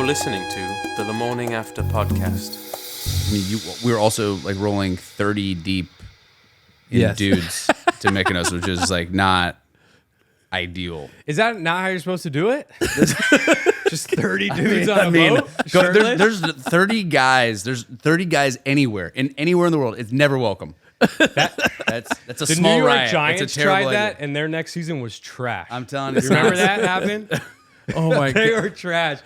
listening to the Morning After podcast. I mean, we were also like rolling 30 deep in dudes to Mykonos, which is like not ideal. Is that not how you're supposed to do it? Just 30 dudes on a boat? There's 30 guys. There's 30 guys anywhere in the world. It's never welcome. That's a the small New York riot. Giants it's a terrible tried that, idea. and their next season was trash. I'm telling you. Remember that happened? Oh my They god. were trash.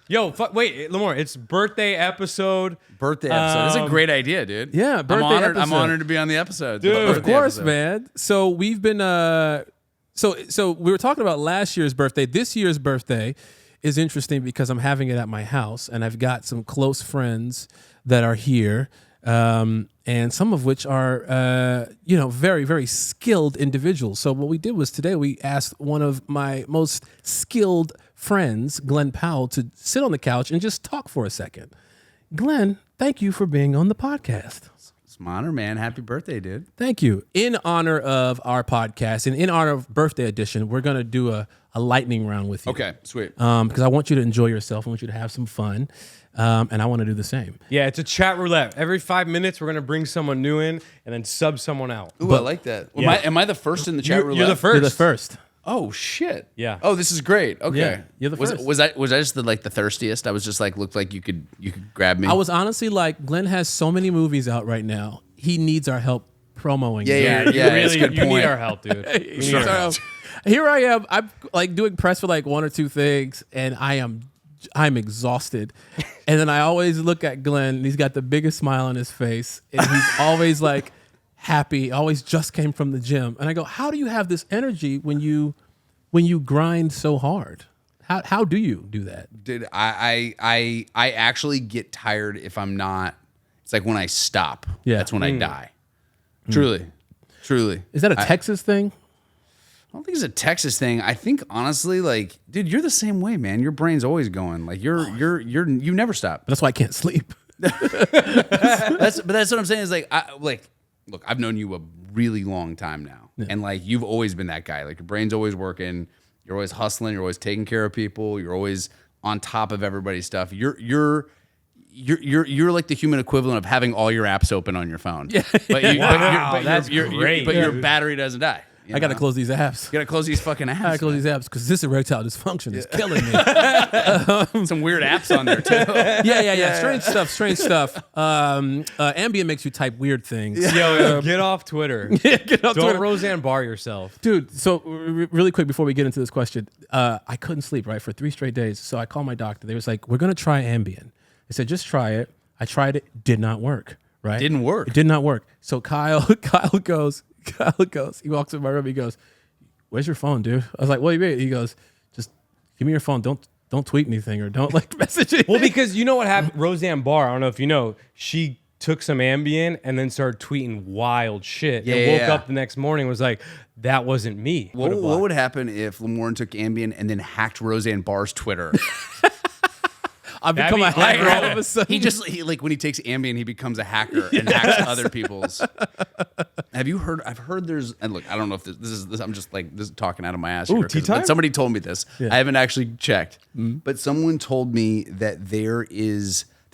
Yo, wait, Lamorne, it's birthday episode. Birthday episode. That's a great idea, dude. Yeah, birthday I'm episode. honored to be on the episode. Dude. The Of birthday course, episode. man. So we've been so we were talking about last year's birthday. This year's birthday is interesting because I'm having it at my house, and I've got some close friends that are here, and some of which are very, very skilled individuals. So what we did was today we asked one of my most skilled friends, Glen Powell, to sit on the couch and just talk for a second. Glen, thank you for being on the podcast. It's my honor, man. Happy birthday, dude. Thank you. In honor of our podcast and in honor of birthday edition, we're going to do a lightning round with you. Okay, sweet. Because I want you to enjoy yourself. I want you to have some fun. And I want to do the same. Yeah, it's a chat roulette. Every 5 minutes, we're going to bring someone new in and then sub someone out. Ooh, I like that. Yeah. Am I the first in the chat roulette? You're the first. You're the first. Oh shit. Yeah. Oh, this is great. Okay. Yeah, you're the first. Was I just the thirstiest? I was just like looked like you could grab me. I was honestly like, Glenn has so many movies out right now. He needs our help promoting. Yeah, them. yeah. Really, That's a good you need point. our help, dude. We need our help. Here I am. I'm like doing press for like one or two things, and I'm exhausted. And then I always look at Glenn, and he's got the biggest smile on his face, and he's always like happy. Always just came from the gym, and I go, "How do you have this energy when you grind so hard? How do you do that?" Dude, I actually get tired if I'm not. It's like when I stop. Yeah. That's when I die. Truly. Is that a Texas thing? I don't think it's a Texas thing. I think honestly, like, dude, you're the same way, man. Your brain's always going. Like you never stop. That's why I can't sleep. That's what I'm saying is like, look, I've known you a really long time now, and like you've always been that guy. Like your brain's always working. You're always hustling. You're always taking care of people. You're always on top of everybody's stuff. You're like the human equivalent of having all your apps open on your phone. Yeah, That's great. But your battery doesn't die. I got to close these apps. You gotta close these fucking apps. I gotta close these apps because this erectile dysfunction is killing me. Some weird apps on there too. Yeah. Strange stuff. Ambien makes you type weird things. Yo, get off Twitter. Get off Don't Twitter. Roseanne Barr yourself. Dude, so really quick before we get into this question, I couldn't sleep, right, for 3 straight days. So I called my doctor. They was like, we're going to try Ambien. They said, just try it. I tried it. Did not work, right? Didn't work. It did not work. So Kyle goes, he walks in my room. He goes, where's your phone, dude? I was like, what do you mean? He goes, just give me your phone. Don't tweet anything or don't like message it. Well, because you know what happened? Roseanne Barr, I don't know if you know, she took some Ambien and then started tweeting wild shit. And woke up the next morning and was like, that wasn't me. What would happen if Lamorne took Ambien and then hacked Roseanne Barr's Twitter? I've become a hacker all of a sudden. He like when he takes Ambien, he becomes a hacker and hacks other people's. Have you heard? I've heard there's, and look, I don't know if this is. I'm just like this talking out of my ass. Ooh, here, tea time? But somebody told me this. Yeah. I haven't actually checked, but someone told me that there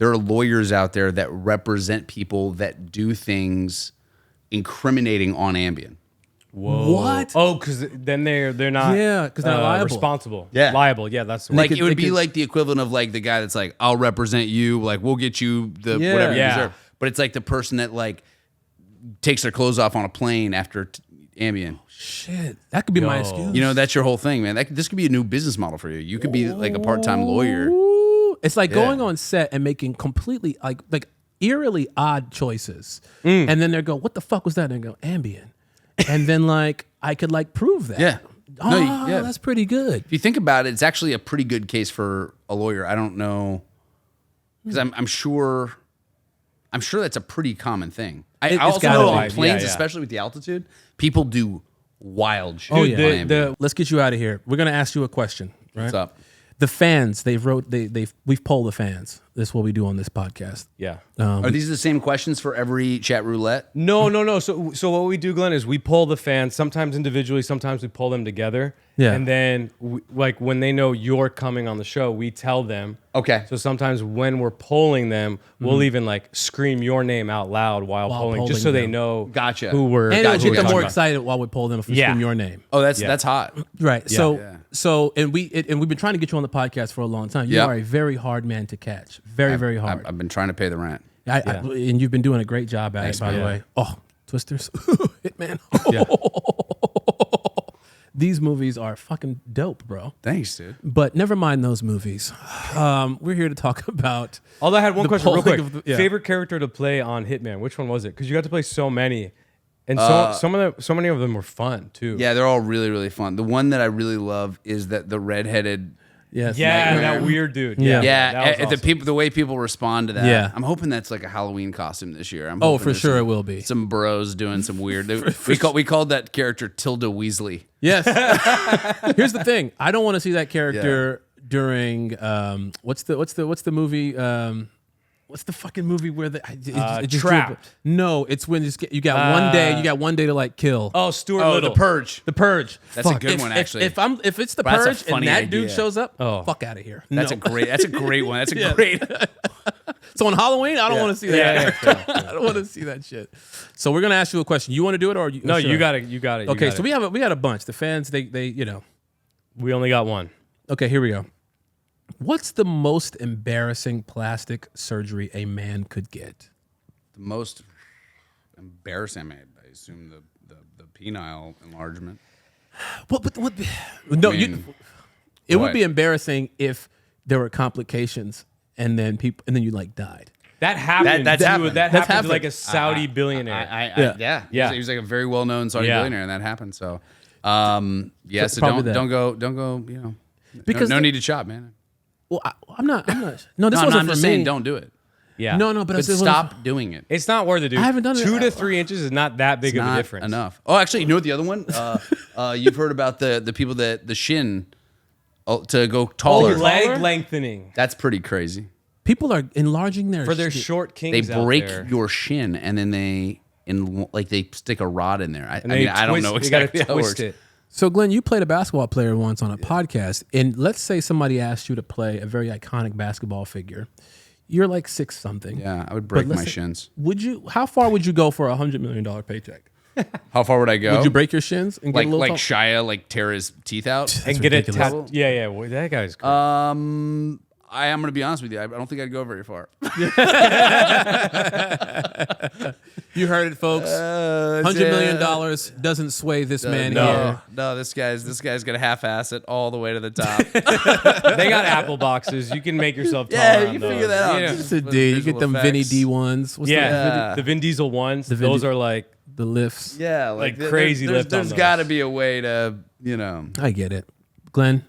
are lawyers out there that represent people that do things incriminating on Ambien. Whoa. What? Oh, because then they're not. Yeah, 'cause they're liable. Responsible. Yeah. Liable. Yeah, that's the Like word. it would be like the equivalent of like the guy that's like, I'll represent you, like we'll get you the whatever you Yeah. deserve. But it's like the person that like takes their clothes off on a plane after Ambien. Shit, that could be my excuse. You know, that's your whole thing, man. This could be a new business model for you. You could be like a part-time lawyer. Ooh. It's like going on set and making completely like eerily odd choices, and then they go, "What the fuck was that?" And they go, "Ambien," and then like I could like prove that. Yeah. Oh, that's pretty good. If you think about it, it's actually a pretty good case for a lawyer. I don't know, because I'm sure that's a pretty common thing. I also gotta know be. on planes, Yeah. especially with the altitude, people do wild shit. Oh on yeah. Ambien. Let's get you out of here. We're gonna ask you a question. Right? What's up? The fans, we've polled the fans. This is what we do on this podcast. Yeah. Are these the same questions for every chat roulette? No. So what we do, Glenn, is we poll the fans, sometimes individually, sometimes we pull them together. Yeah. And then, like, when they know you're coming on the show, we tell them. Okay. So sometimes when we're polling them, we'll even, like, scream your name out loud while polling, just so they them. know Gotcha. who we're And it'll who get we're them talking more about. excited while we pull them if we Yeah. scream your name. Oh, that's hot. Right. Yeah. So we've been trying to get you on the podcast for a long time. You Yep. are a very hard man to catch. Very hard. I've been trying to pay the rent. And you've been doing a great job at Thanks, it, by the man. way. Oh, Twisters, Hitman. Yeah. These movies are fucking dope, bro. Thanks, dude. But never mind those movies. We're here to talk about. Although I had one the question real polling quick. of the- yeah. Favorite character to play on Hitman? Which one was it? Because you got to play so many. And so many of them were fun, too. Yeah, they're all really, really fun. The one that I really love is the redheaded. Yes. Yeah, Nightmare. that weird dude. Yeah. Yeah, that was awesome. the way people respond to that. Yeah. I'm hoping that's like a Halloween costume this year. I'm Oh, hoping for there's sure some- it will be. Some bros doing some weird. We called that character Tilda Weasley. Yes. Here's the thing. I don't want to see that character during what's the movie? What's the fucking movie where the it just Trapped. No, it's when you got one day. You got one day to like kill. Oh, Stuart Oh, Little. The Purge. The Purge. That's a good one, actually. If it's the That's a Purge and funny that idea. dude shows up, Oh. fuck out of here. That's No. a great one. That's a great. So on Halloween, I don't want to see that. Yeah, I don't want to see that shit. So we're gonna ask you a question. You want to do it or you? No, or should you I? got it. You got it. you Okay, got so it. we had a bunch. The fans, they We only got one. Okay, here we go. What's the most embarrassing plastic surgery a man could get? The most embarrassing, I assume the penile enlargement. What? No, I mean, it would what? be embarrassing if there were complications and then you like died. That happened. That's to- happened. That That's happened to like happened. a Saudi billionaire. Yeah. Yeah. He was like a very well known Saudi Yeah. billionaire, and that happened. So, yeah. So probably that. don't go. You know, Because no need to chop, man. Well, I'm not. No, this No, wasn't I'm for just me. saying, don't do it. Yeah. No, but But it wasn't- stop doing it. It's not worth it, dude. I haven't done it. 2 to 3 inches is not that big of a Not difference. enough. Oh, actually, you know what the other one? You've heard about the people that the shin to go taller. Leg lengthening That's pretty crazy. People are enlarging their for their shit. short They kings out break there. your shin and then they stick a rod in there. I And mean, they I don't know twist- exactly You how gotta it twist works. it. So, Glenn, you played a basketball player once on a podcast, and let's say somebody asked you to play a very iconic basketball figure. You're like 6 something. Yeah, I would break But my listen, shins. Would you? How far would you go for a $100 million paycheck? How far would I go? Would you break your shins and get like a little? Shia tear his teeth out? And get it ridiculous. tapped. Yeah. Well, that guy's crazy. I am going to be honest with you. I don't think I'd go very far. You heard it, folks. $100 million doesn't sway this man here. No, this guy's gonna half-ass it all the way to the top. They got Apple boxes. You can make yourself taller. Yeah, on you those. figure that out. You know. Just a D. You get them Vinny D ones. What's Yeah, Yeah. the Vin Diesel ones. The Vin Those Di- are like the lifts. Yeah, Like there- crazy There's, lift on there's those. got to be a way to, I get it. Glenn,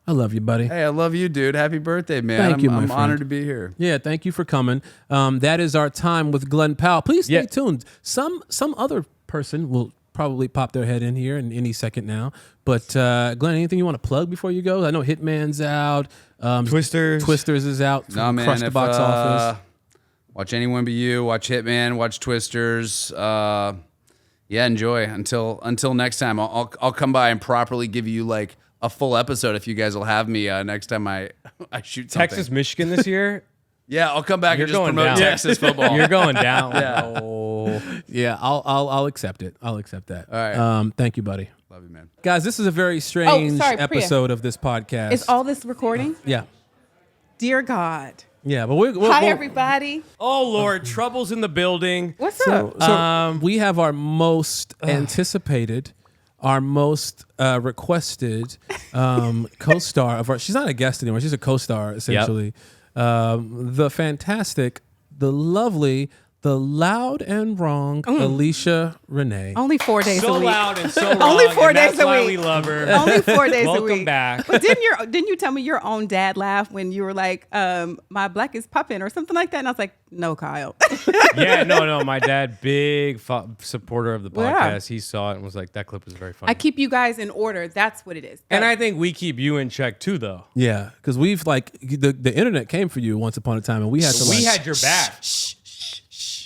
I love you, buddy. Hey, I love you, dude. Happy birthday, man. Thank you, my I'm friend. honored to be here. Yeah, thank you for coming. That is our time with Glen Powell. Please stay Yeah. tuned. Some other person will probably pop their head in here in any second now. But Glenn, anything you want to plug before you go? I know Hitman's out. Twisters is out. No, man. Crush the if, box office. Watch Anyone But You. Watch Hitman. Watch Twisters. Yeah, enjoy. Until next time, I'll come by and properly give you like a full episode if you guys will have me next time I shoot something. Texas, Michigan this year. Yeah, I'll come back You're and just going promote down. Texas football. You're going down. Yeah, I'll accept it. I'll accept that. All right. Thank you, buddy. Love you, man. Guys, this is a very strange sorry, Priya. episode of this podcast. Is all this recording? yeah. Dear God. Yeah, but we'll Hi, everybody. Oh Lord, trouble's in the building. What's up? So we have our most anticipated, our most requested co-star of our. She's not a guest anymore. She's a co-star essentially. The fantastic, the lovely the loud and wrong Alesha Reneé. Only 4 days a So week. loud and so Only wrong, 4 and days that's a why week. we love her. Only 4 days a Welcome week. back. But didn't you tell me your own dad laughed when you were like, my black is popping or something like that? And I was like, no, Kyle. Yeah, no. My dad, big supporter of the Well, yeah. podcast. He saw it and was like, that clip was very funny. I keep you guys in order. That's what it is. and I think we keep you in check too, though. Yeah, because we've like the internet came for you once upon a time, and we had to We like, had your back.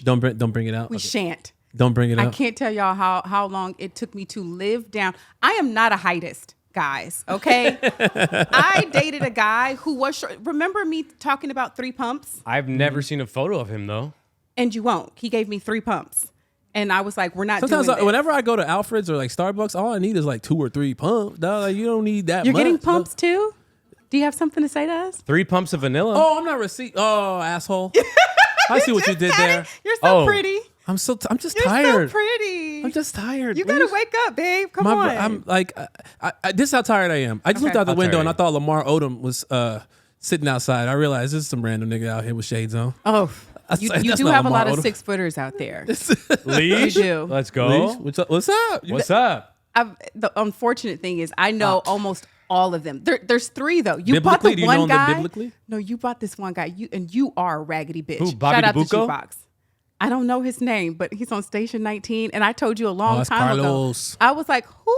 don't bring it out. we Okay. shan't. Don't bring it I out. can't tell y'all how long it took me to live down. I am not a heightist, guys. Okay, I dated a guy who was short. Remember me talking about 3 pumps? I've never seen a photo of him though. And you won't. He gave me 3 pumps, and I was like, "We're not Sometimes doing this." whenever I go to Alfred's or like Starbucks, all I need is like 2 or 3 pumps. Dog, like, you don't need that You're much. getting pumps too. Do you have something to say to us? 3 pumps of vanilla. Oh, I'm not receipt. Oh, asshole. I see what you did there. You're so Oh. pretty. I'm just You're tired. so pretty. I'm just tired. You gotta Leash. wake up, babe. Come on. I'm like, this is how tired I am. I just looked out the How window tired and I are thought Lamar Odom was sitting outside. I realized this is some random nigga out here with shades on. Oh, That's you like- that's do not have a Lamar lot of Odom. 6-footers out there. Leash. You do. Let's go. Leash, what's up? What's up? What's up? The unfortunate thing is, I know almost all of them. There's 3 though. You bought Biblically? the Do you one know them guy. biblically? No, you bought this one guy. You are a raggedy bitch. Who, Bobby Shout out to DeBucco? Jukebox. I don't know his name, but he's on Station 19, and I told you a long that's time Carlos. ago. I was like, who?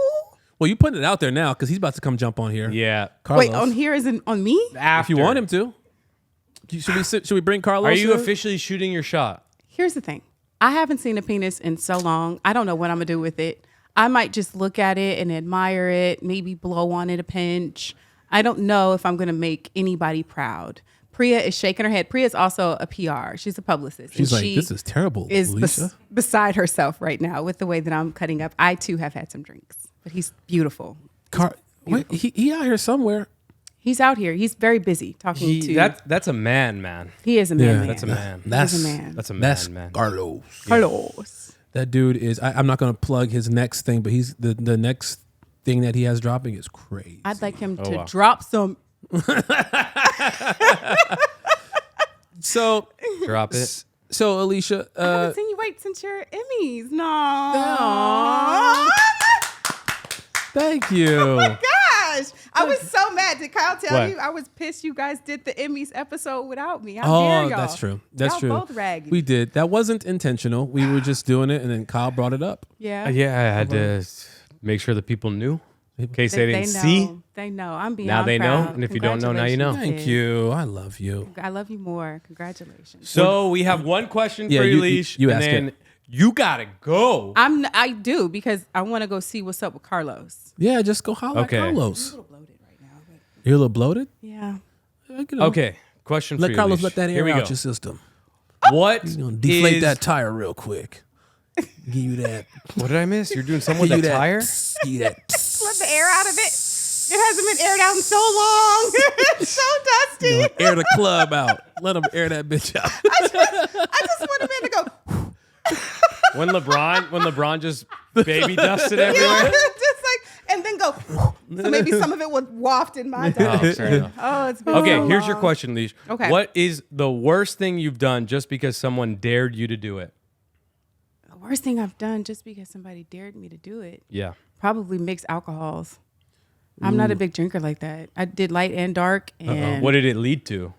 Well, you putting it out there now because he's about to come jump on here. Yeah. Carlos. Wait, on here isn't on me? If you want him to. Should we bring Carlos? Are you here? officially shooting your shot? Here's the thing. I haven't seen a penis in so long. I don't know what I'm gonna do with it. I might just look at it and admire it, maybe blow on it a pinch. I don't know if I'm gonna make anybody proud. Priya is shaking her head. Priya is also a PR. She's a publicist. She's and like, she this is terrible, Is Alicia. beside herself right now with the way that I'm cutting up. I too have had some drinks, but he's beautiful. Wait, he out here somewhere. He's out here. He's very busy talking to. That's a man. He is a man. Yeah, man. That's a man. That's He's a man. That's a man, That's man. Carlos. Carlos. That dude is. I'm not going to plug his next thing, but he's the next thing that he has dropping is crazy. I'd like him to wow. drop some. So Drop it. so Alicia, I haven't seen you wait since your Emmys. No. thank you. Gosh, I was so mad. Did Kyle tell What? you? I was pissed you guys did the Emmys episode without me. How dare y'all? That's true. That's Y'all true. both raggedy. We did. That wasn't intentional. We were just doing it, and then Kyle brought it up. Yeah. Yeah, I had to make sure the people knew in case they didn't know. see. They know. I'm beyond Now they know, proud. and if you don't know, now you know. Congratulations, Thank you. I love you. kid. I love you more. Congratulations. So we have one question Yeah, for you, you- Leash, you and ask then it. you gotta go. I do because I want to go see what's up with Carlos. Yeah, just go holler Okay. at Carlos. A little bloated right now, but You're a little bloated. yeah. You know, Okay, question for Let you, Carlos Leash. let that Here air we out go. your system. What He's gonna deflate is- that tire real quick. Give you that. What did I miss? You're doing something with Give you that that. tire? Give you that. Let the air out of it. It hasn't been aired out in so long. It's so dusty. Air the club out. Let him air that bitch out. I just want a man to go. When LeBron just baby dusted everywhere. just like, and then go. So maybe some of it would waft in my Oh, direction. fair enough. Oh, it's been Okay, so here's your long. question, Leash. Okay. What is the worst thing you've done just because someone dared you to do it? The worst thing I've done just because somebody dared me to do it. Yeah. Probably mixed alcohols. I'm not a big drinker like that. I did light and dark and What did it lead to?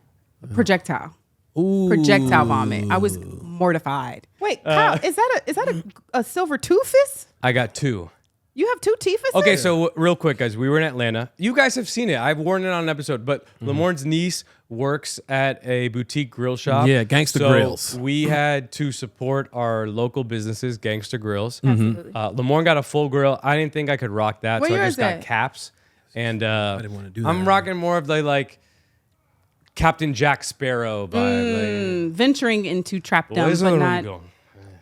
projectile. Ooh. Projectile vomit. I was mortified. Wait, Kyle, is that a silver toothus? I got 2. You have 2 teethuses? Okay, so real quick, guys, we were in Atlanta. You guys have seen it. I've worn it on an episode, but LaMorne's niece works at a boutique grill shop. Yeah, Gangsta So Grills. We had to support our local businesses, Gangsta Grills. Absolutely. Lamorne got a full grill. I didn't think I could rock that, What so I year just is got that? caps. And I didn't wanna do I'm that. rocking more of the like Captain Jack Sparrow vibe. Venturing into trapdom, Where's but the not, room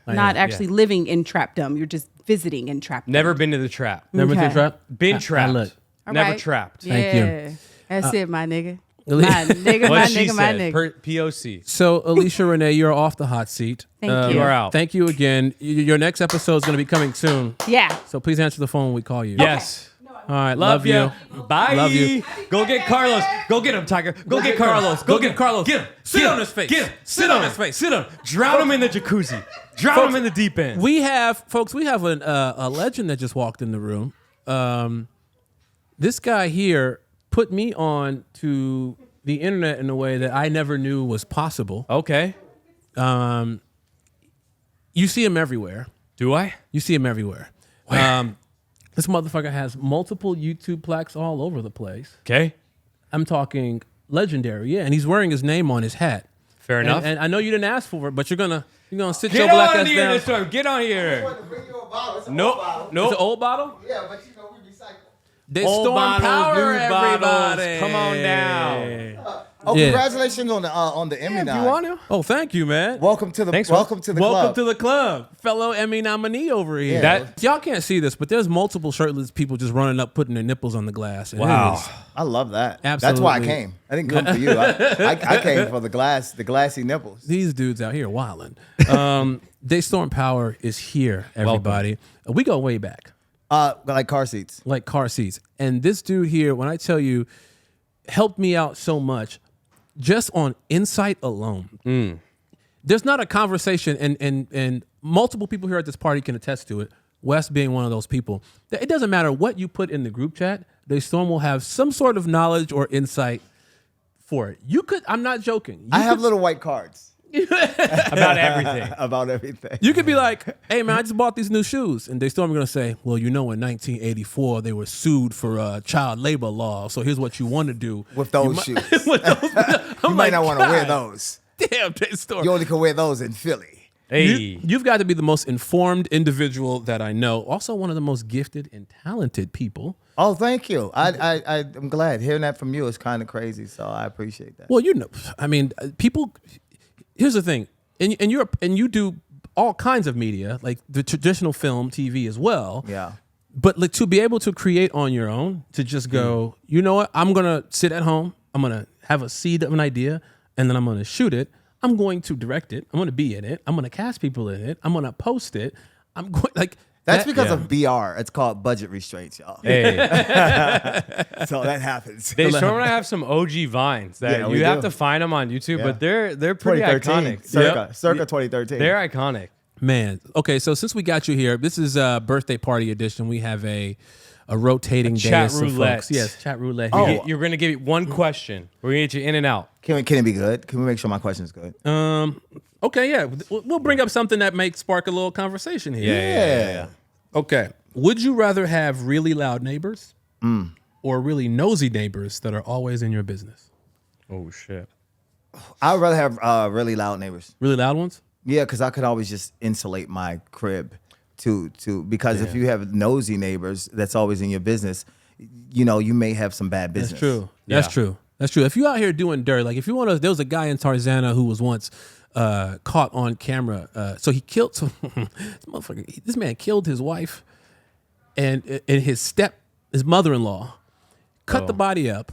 not actually living in trapdom. You're just visiting in trapdom. Never been to the trap. Never been to Okay. trap? Been trapped. look. All Never right. trapped. Yeah. Thank you. That's it, my nigga. My nigga, What my she nigga, my said. nigga. POC. So, Alicia Reneé, you're off the hot seat. Thank you. You are out. Thank you again. Your next episode is going to be coming soon. Yeah. So please answer the phone when we call you. Yes. No, All right, Love you. Bye. Love you. Go get Carlos. Go get him, Tiger. Go get Carlos. Go get Carlos. Get him. Sit on his face. Get him. Sit on his face. Sit him. Drown him in the jacuzzi. Drown him in the deep end. We have a legend that just walked in the room. This guy here put me on to the internet in a way that I never knew was possible. Okay. You see him everywhere. Do I? You see him everywhere. This motherfucker has multiple YouTube plaques all over the place. Okay. I'm talking legendary, yeah. And he's wearing his name on his hat. Fair enough. And I know you didn't ask for it, but you're gonna sit Get your black on ass here down. this time. Get on here. Bring you a bottle. It's an Nope. old bottle. Nope. It's an old bottle? Yeah, but you know we recycle. DeStorm Old bottles, Power, new everybody. bottles. Come on down. Oh, Yeah. congratulations on the Emmy If nod. you want to. Oh, thank you, man. Welcome to the Thanks, man. welcome to the Welcome club. to the club, fellow Emmy nominee over here. Yeah. Y'all can't see this, but there's multiple shirtless people just running up, putting their nipples on the glass. And it Wow. is- I love that. Absolutely. That's why I came. I didn't come for you. I came for the glassy nipples. These dudes out here wilding. DeStorm Power is here, everybody. We go way back, Like car seats. like car seats. And this dude here, when I tell you, helped me out so much, just on insight alone. There's not a conversation, and multiple people here at this party can attest to it. Wes being one of those people. That it doesn't matter what you put in the group chat, DeStorm will have some sort of knowledge or insight for it. You could, I'm not joking. I have little white cards About everything. about everything. You could be like, hey man, I just bought these new shoes. And DeStorm are gonna say, well, you know, in 1984, they were sued for child labor law. So here's what you want to do. With those shoes. With those, You might not want to wear God those. Damn, DeStorm. You only can wear those in Philly. Hey. You've got to be the most informed individual that I know. Also one of the most gifted and talented people. Oh, thank you. I'm glad. Hearing that from you is kind of crazy, so I appreciate that. Well, you know, I mean, people. Here's the thing, and you do all kinds of media, like the traditional film, TV as well. Yeah. But like to be able to create on your own, to just go, you know what? I'm gonna sit at home. I'm gonna have a seed of an idea, and then I'm gonna shoot it. I'm going to direct it. I'm gonna be in it. I'm gonna cast people in it. I'm gonna post it. I'm going like. That's because of BR. It's called budget restraints, y'all. Hey. So that happens. DeStorm and I have some OG vines that Yeah, we you have do. to find them on YouTube, Yeah. but they're pretty 2013. iconic. Circa 2013. They're iconic. Man, okay, so since we got you here, this is a birthday party edition. We have a rotating chat dais of roulette. folks. Yes, chat roulette. Oh. here. You're going to give you one question. We're going to get you in and out. Can it be good? Can we make sure my question's good? Okay, yeah, we'll bring up something that may spark a little conversation here. Yeah. Okay, would you rather have really loud neighbors or really nosy neighbors that are always in your business? Oh, shit. I would rather have really loud neighbors. Really loud ones? Yeah, because I could always just insulate my crib because if you have nosy neighbors that's always in your business, you know, you may have some bad business. That's true. Yeah. That's true. That's true. If you out here doing dirt, like if you want to, there was a guy in Tarzana who was once caught on camera. So he killed this man killed his wife and his mother-in-law, cut the body up,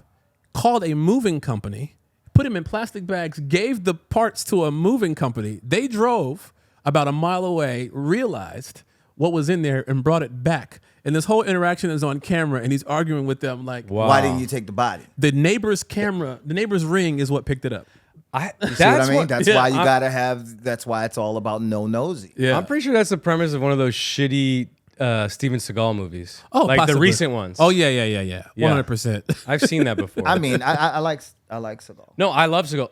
called a moving company, put him in plastic bags, gave the parts to a moving company. They drove about a mile away, realized what was in there, and brought it back. And this whole interaction is on camera, and he's arguing with them like, Wow. Why didn't you take the body? the neighbor's camera, the neighbor's ring is what picked it up. You see what I mean? That's yeah, why you gotta have. That's why it's all about no nosy. Yeah. I'm pretty sure that's the premise of one of those shitty Steven Seagal movies. Oh, like possibly. the recent ones. Oh yeah. 100%. I've seen that before. I mean, I like Seagal. No, I love Seagal.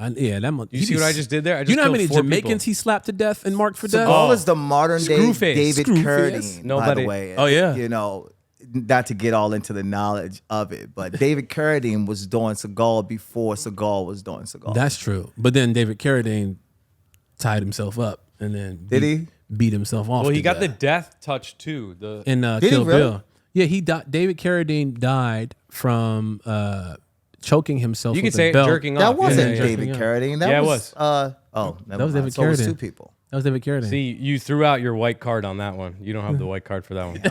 You see what I just did there? I just you know how killed many 4 Jamaicans people. he slapped to death and marked for death? Seagal is the modern day Screwface. David Screwface. Carradine. By Nobody- the way. Oh, yeah. You know, not to get all into the knowledge of it, but David Carradine was doing Seagal before Seagal was doing Seagal. That's true. But then David Carradine tied himself up and then Did he? beat himself off. Well, to he got the death. death touch too. The in Did he Kill really? Bill. Yeah, he died. David Carradine died from choking himself. you with could say a belt. that jerking off. wasn't yeah, David yeah. Carradine. That Yeah, it was. was. Never was mind. David So it was Carradine. 2 people. That was David Carradine. See, you threw out your white card on that one. You don't have the white card for that one.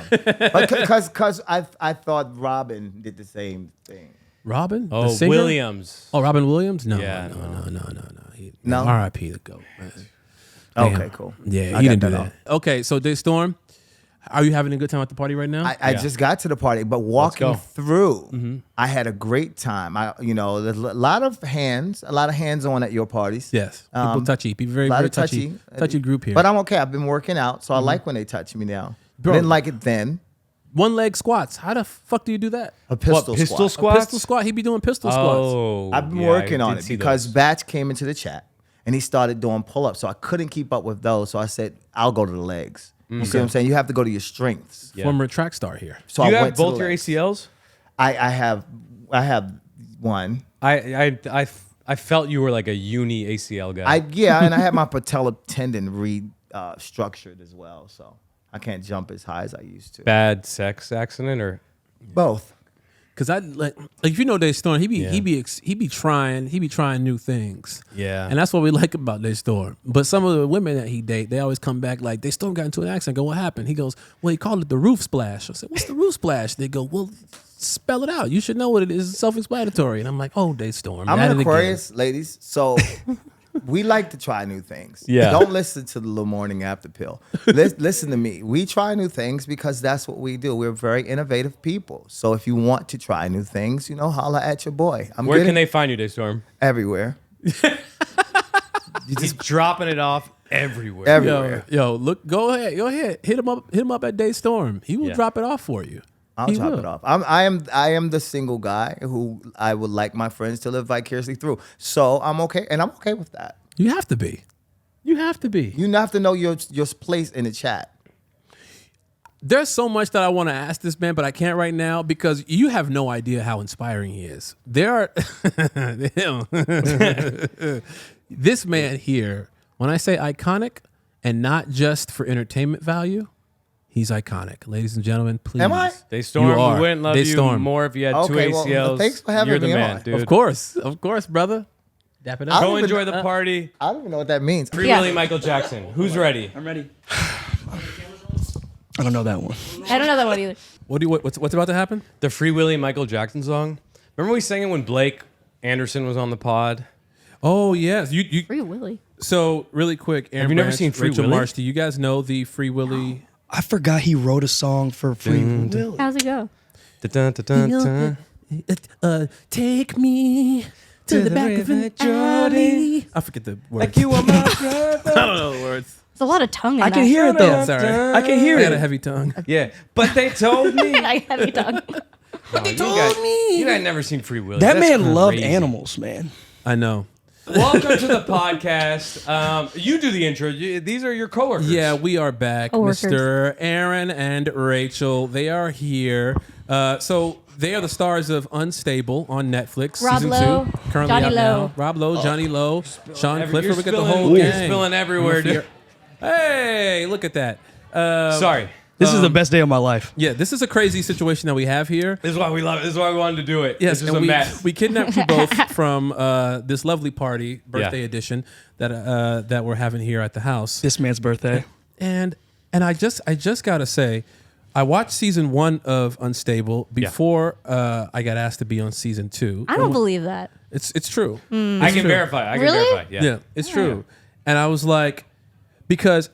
But because I thought Robin did the same thing. Robin? the Oh, singer? Williams. Oh, Robin Williams? No, Yeah, no. No? R.I.P. the GOAT. Man. Damn. Okay, cool. Yeah, I he got didn't do that that. Okay, so DeStorm, Are you having a good time at the party right now? I just got to the party, but walking through, Mm-hmm. I had a great time. There's a lot of hands on at your parties. Yes. People touchy. People very, A lot very of touchy group here. But I'm okay. I've been working out, so I like when they touch me now. Bro. I didn't like it then. One leg squats. How the fuck do you do that? A pistol squat. A pistol squat. He be doing pistol squats. Oh, I've been yeah, working I on did it see because those. Batch came into the chat and he started doing pull-ups, so I couldn't keep up with those. So I said, I'll go to the legs. You see what I'm saying? You have to go to your strengths. Former track star here. So you I have went to the both your legs. ACLs? I have one. I felt you were like a uni ACL guy. And I had my patella tendon restructured as well, so I can't jump as high as I used to. Bad sex accident or Both. Cause I like if you know DeStorm, he be trying new things. Yeah. And that's what we like about DeStorm. But some of the women that he date, they always come back like DeStorm got into an accident. Go, what happened? He goes, well, he called it the roof splash. I said, what's the roof splash? They go, well, spell it out. You should know what it is. It's self-explanatory. And I'm like, oh, DeStorm. I'm at an it again. Aquarius, ladies, so we like to try new things. Yeah. Don't listen to the little morning after pill. Listen to me. We try new things because that's what we do. We're very innovative people. So if you want to try new things, holla at your boy. where can they find you, DeStorm? Everywhere. He's dropping it off everywhere. Everywhere. Yo, look, go ahead. Hit him up at DeStorm. He will drop it off for you. I'll chop it off. I am the single guy who I would like my friends to live vicariously through. So I'm okay, and I'm okay with that. You have to be. You have to be. You have to know your place in the chat. There's so much that I want to ask this man, but I can't right now because you have no idea how inspiring he is. There are this man here, when I say iconic and not just for entertainment value, he's iconic. Ladies and gentlemen, please. Am I? DeStorm, You are. we wouldn't love DeStorm. you more if you had two Okay, well, ACLs. thanks for having You're the me man, on. dude. Of course, brother. Dap it I up. don't Go even- enjoy the party. I don't even know what that means. Free Willy Michael Jackson. Who's ready? I'm ready. I don't know that one. I don't know that one either. What's about to happen? The Free Willy Michael Jackson song. Remember we sang it when Blake Anderson was on the pod? Oh yes, you. Free Willy. So really quick, Aaron Have you never Branch, seen Free Rachel Willy? Marsh, do you guys know the Free Willy? I forgot he wrote a song for Free Willy. How's it go? Take me to the back of an alley. I forget the words. Like you are my brother. I don't know the words. There's a lot of tongue in I that. can hear it though. Yeah, sorry. I can hear I got a it. heavy tongue. Yeah, but they told me. I have a tongue. You guys never seen Free Willy. That That's man loved crazy. animals, man. I know. Welcome to the podcast. You do the intro. These are your coworkers. Yeah, we are back, Coworkers. Mr. Aaron and Rachel. They are here. So they are the stars of Unstable on Netflix, Rob season Lowe, 2, currently Johnny out Lowe. now. Rob Lowe, Johnny Lowe, Sean You're Clifford. We got the spilling- whole you're gang. spilling everywhere, dude. Hey, look at that. Sorry. This is the best day of my life. Yeah, this is a crazy situation that we have here. This is why we love it. This is why we wanted to do it. Yes, It's just and a we, mess. we kidnapped you both from this lovely party, birthday edition that we're having here at the house. This man's birthday. And I just gotta say, I watched season 1 of Unstable before I got asked to be on season 2. I don't believe that. It's true. I can verify. I can Really? verify. Yeah. Yeah, it's true. And I was like, because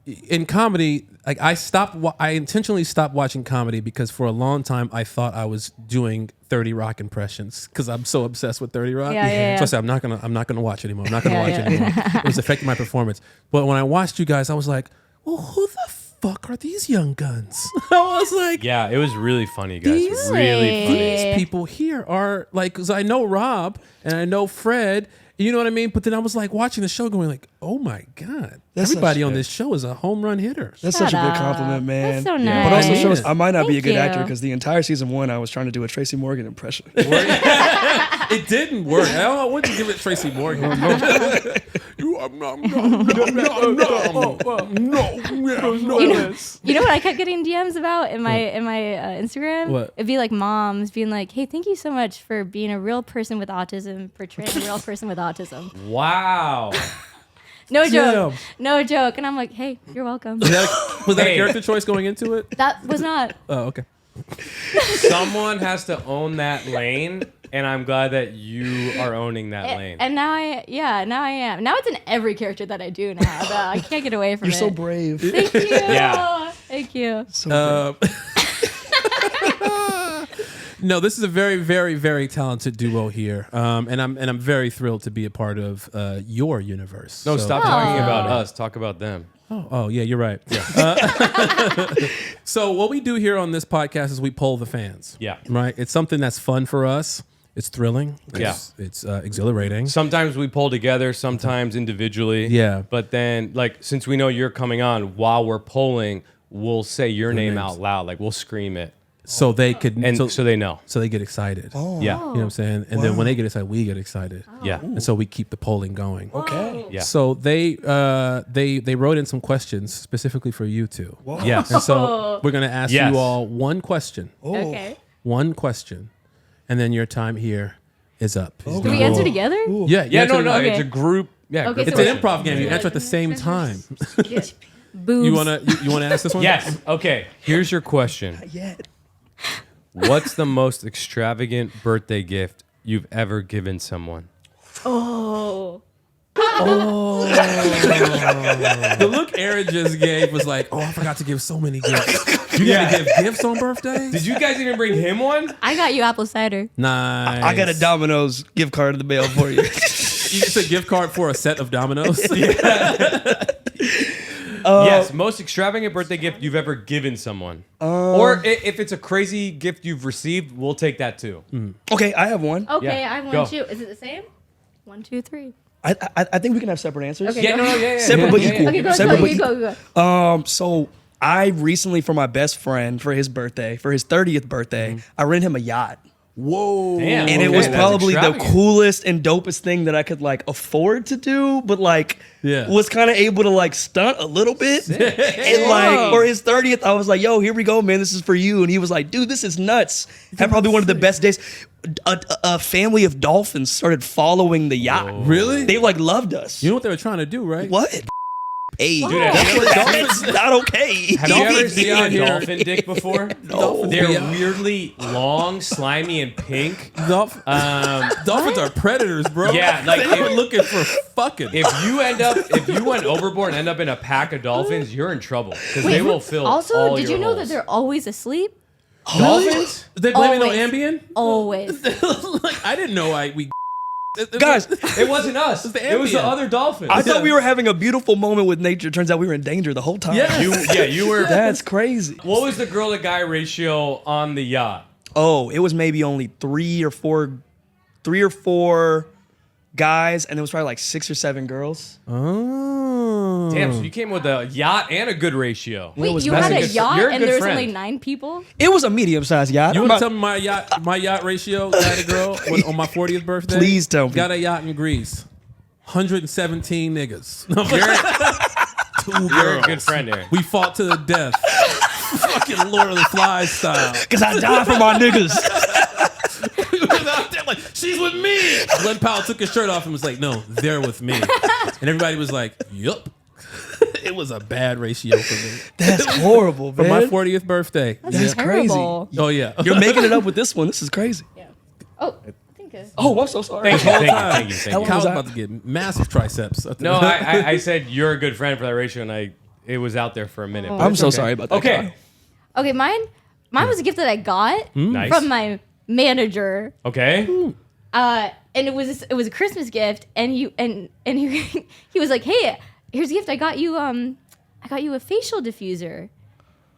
in comedy, like I intentionally stopped watching comedy because for a long time I thought I was doing 30 Rock impressions because I'm so obsessed with 30 Rock. Yeah. So I said I'm not gonna watch anymore. I'm not gonna watch anymore. It was affecting my performance. But when I watched you guys, I was like, well, who the fuck are these young guns? I was like, Yeah, it was really funny, guys. These- Really funny. these people here are like, because I know Rob and I know Fred, you know what I mean? But then I was like watching the show going like, oh my God, That's everybody such- on this show is a home run hitter. That's Shut such a good up. compliment, man. That's so But nice. also I mean shows it. I might not be a Thank good actor you. because the entire season 1 I was trying to do a Tracy Morgan impression. It didn't work. I wouldn't give it Tracy Morgan. You know what I kept getting DMs about in my Instagram? What? It'd be like moms being like, "Hey, thank you so much for being a real person with autism, portraying a real person with autism." Wow. No joke. Damn. No joke. And I'm like, "Hey, you're welcome." Was that a Hey. character choice going into it? That was not. Oh, okay. Someone has to own that lane, and I'm glad that you are owning that lane. And now I am. Now it's in every character that I do now. Though. I can't get away from You're it. so brave. Thank you. Yeah. Thank you. No, this is a very, very, very talented duo here, and I'm very thrilled to be a part of your universe. No, So- stop talking about us. Talk about them. Oh, yeah, you're right. Yeah. So what we do here on this podcast is we poll the fans. Yeah. Right. It's something that's fun for us. It's thrilling. It's exhilarating. Sometimes we pull together, sometimes individually. Yeah. But then, like, since we know you're coming on, while we're polling, we'll say your name names. out loud. Like, we'll scream it. So they could, And so they know. so they get excited. Yeah. You know what I'm saying? And then when they get excited, we get excited. Yeah. And so we keep the polling going. Okay. Yeah. So they wrote in some questions specifically for you two. Yes. And so we're gonna ask Yes. you all one question. Okay. One question. And then your time here is up. Do we answer together? Yeah, Yeah, no, no. Okay. It's a group. Yeah. Okay, group so It's an question. improv game. You answer at the same time. Boobs. You wanna ask this one? Yes. Okay. Here's your question. Yet. What's the most extravagant birthday gift you've ever given someone? Oh. The look Aaron just gave was like, oh, I forgot to give so many gifts. You gotta give gifts on birthdays? Did you guys even bring him one? I got you apple cider. Nice. I got a Domino's gift card in the mail for you. It's a gift card for a set of dominoes. Yes, most extravagant birthday gift you've ever given someone. Or if it's a crazy gift you've received, we'll take that too. Okay, I have one. Okay, Yeah, I have go. one too. Is it the same? 1, 2, 3. I think we can have separate answers. Okay. Yeah, no, Separate but equal. Okay, go, Separate go, but you equal. go. So I recently, for my best friend, for his birthday, for his 30th birthday, I rented him a yacht. Whoa. Damn, And it okay, was that's probably the extravagant. coolest and dopest thing that I could like afford to do, but like Yeah. was kind of able to like stunt a little bit. And like for his 30th, I was like, yo, here we go, man. This is for you. And he was like, dude, this is nuts. Had probably one of the best days. A family of dolphins started following the yacht. Really? They like loved us. You know what they were trying to do, right? What? Hey, That's that's not okay. Have you ever seen out a here. dolphin dick before? No. They're Yeah. weirdly long, slimy, and pink. Dolphins are predators, bro. Yeah, like they were if- looking for fucking. If you went overboard and end up in a pack of dolphins, you're in trouble because they will fill Also, all did your you know that holes. they're always asleep? dolphins? they blame it on Always. Ambien? Always. Like, I didn't know we. Guys, It wasn't us. the It was the Ambien. other dolphins. I thought we were having a beautiful moment with nature. Turns out we were in danger the whole time. Yeah. you were. That's crazy. What was the girl to guy ratio on the yacht? Oh, it was maybe only three or four guys, and there was probably like 6 or 7 girls. Oh. Damn, so you came with a yacht and a good ratio. Wait, you That's had a a good- yacht you're a and good there was friend. only 9 people? It was a medium-sized yacht. You I'm want to not- tell me my yacht ratio, guy to girl, on my 40th birthday? Please tell me. Got a yacht in Greece. 117 niggas. No, You're a good friend, Aaron. we fought to the death. Fucking Lord of the Flies style. Cause I died for my niggas. We was out there like, she's with me. Glen Powell took his shirt off and was like, no, they're with me. And everybody was like, yup. It was a bad ratio for me. That's horrible, For man. my 40th birthday. That's crazy. Terrible. Oh, yeah. You're making it up with this one. This is crazy. Oh, I think it's... Oh, I'm so sorry. Thank you, thank you. How long Kyle's was about to get massive triceps. No, I said you're a good friend for that ratio, and it was out there for a minute. but I'm it's so okay. sorry about that. Okay. Okay, mine was a gift that I got Nice. from my manager. Okay. And it was a Christmas gift, and he was like, "Hey, here's a gift. I got you a facial diffuser."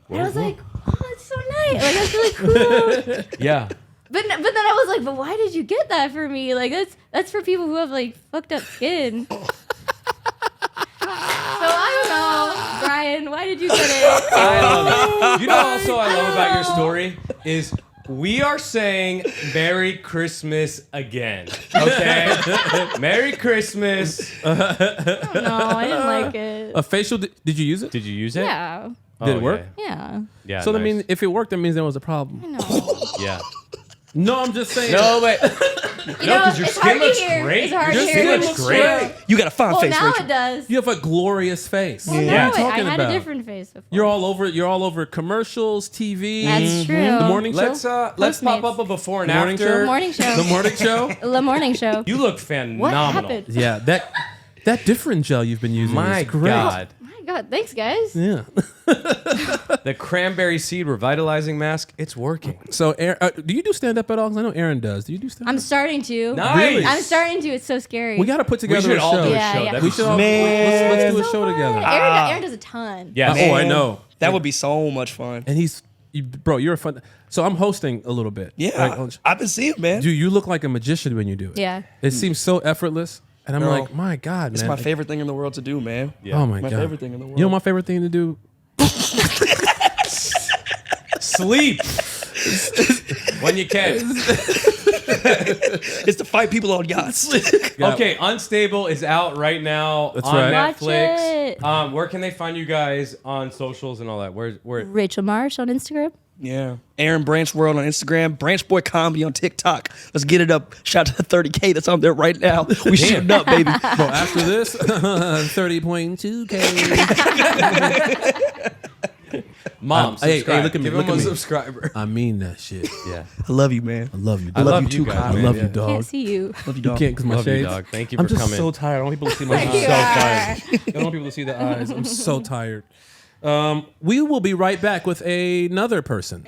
And I was like, "Oh, that's so nice! Like that's really cool." Yeah. But then I was like, "But why did you get that for me? Like that's for people who have like fucked up skin." So I don't know, Brian. Why did you get it? I love it. You know, also I love about your story is we are saying Merry Christmas again. Okay? Merry Christmas. No, I didn't like it. A facial, did you use it? Did you use it? Yeah, Did it work? yeah. Yeah. So, I nice. mean, if it worked, that means there was a problem. I know. Yeah. No, I'm just saying. No, but You know, 'cause your it's skin hard to looks hear. great. It's hard Your to skin hear. looks great. You got a fine Well, face, now Rachel. it does. You have a glorious face. Well, What now are you I talking had about? a different face before. You're all over commercials, TV. That's true. The morning show. Let's pop Postmates. up a before and Morning after. show? Morning show. The morning show. The morning show. You look What phenomenal. happened? Yeah, that different gel you've been using My is great. God. My God, thanks, guys. Yeah. The cranberry seed revitalizing mask, it's working. So, do you do stand up at all? 'Cause I know Aaron does. Do you do stand up? I'm starting to. Nice. I'm starting to. It's so scary. We got to put We together should a all show. do a Yeah, show. yeah. That'd We be should all Man. let's do a show together. Aaron does a ton. Yes. Oh, I know. That would be so much fun. And bro, you're a fun. So I'm hosting a little bit. Yeah, Right? I've been seeing, man. Dude, you look like a magician when you do it. Yeah. It seems so effortless. And I'm Bro, like, my God, It's man. my favorite thing in the world to do, man. Oh, my My God. favorite thing in the world. You know my favorite thing to do? Sleep. When you can. It's to fight people on yachts. Yeah. Okay, Unstable is out right now That's on right. Netflix. Watch it. Where can they find you guys on socials and all that? Where? Rachel Marsh on Instagram. Yeah. Aaron Branch World on Instagram, Branch Boy Comedy on TikTok. Let's get it up. Shout out to the 30K that's on there right now. We shooting up, baby. Bro, after this, 30.2K. Mom, Hey, subscribe. look at me, Give look him at a me. subscriber. I mean that shit. Yeah. I love you, man. I love you. I Dog. love you too, guys, Kyle. I man. love Yeah. you, dog. Can't see you. Love you, You dog. can't because my Love you, shades. dog. Thank you I'm for just coming. so tired. I want people to see my eyes. You So tired. I don't want people to see the eyes. I'm so tired. We will be right back with another person.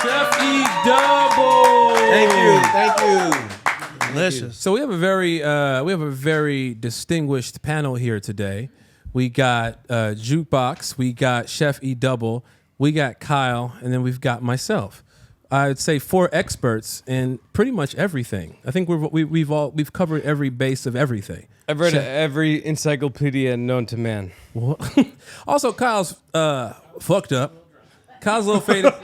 Chef Dubble. Thank you. Delicious. So we have a very distinguished panel here today. We got Jukebox, we got Chef Dubble, we got Kyle, and then we've got myself. I'd say 4 experts in pretty much everything. I think we've covered every base of everything. I've read every encyclopedia known to man. Also, Kyle's fucked up. Kyle's a little faded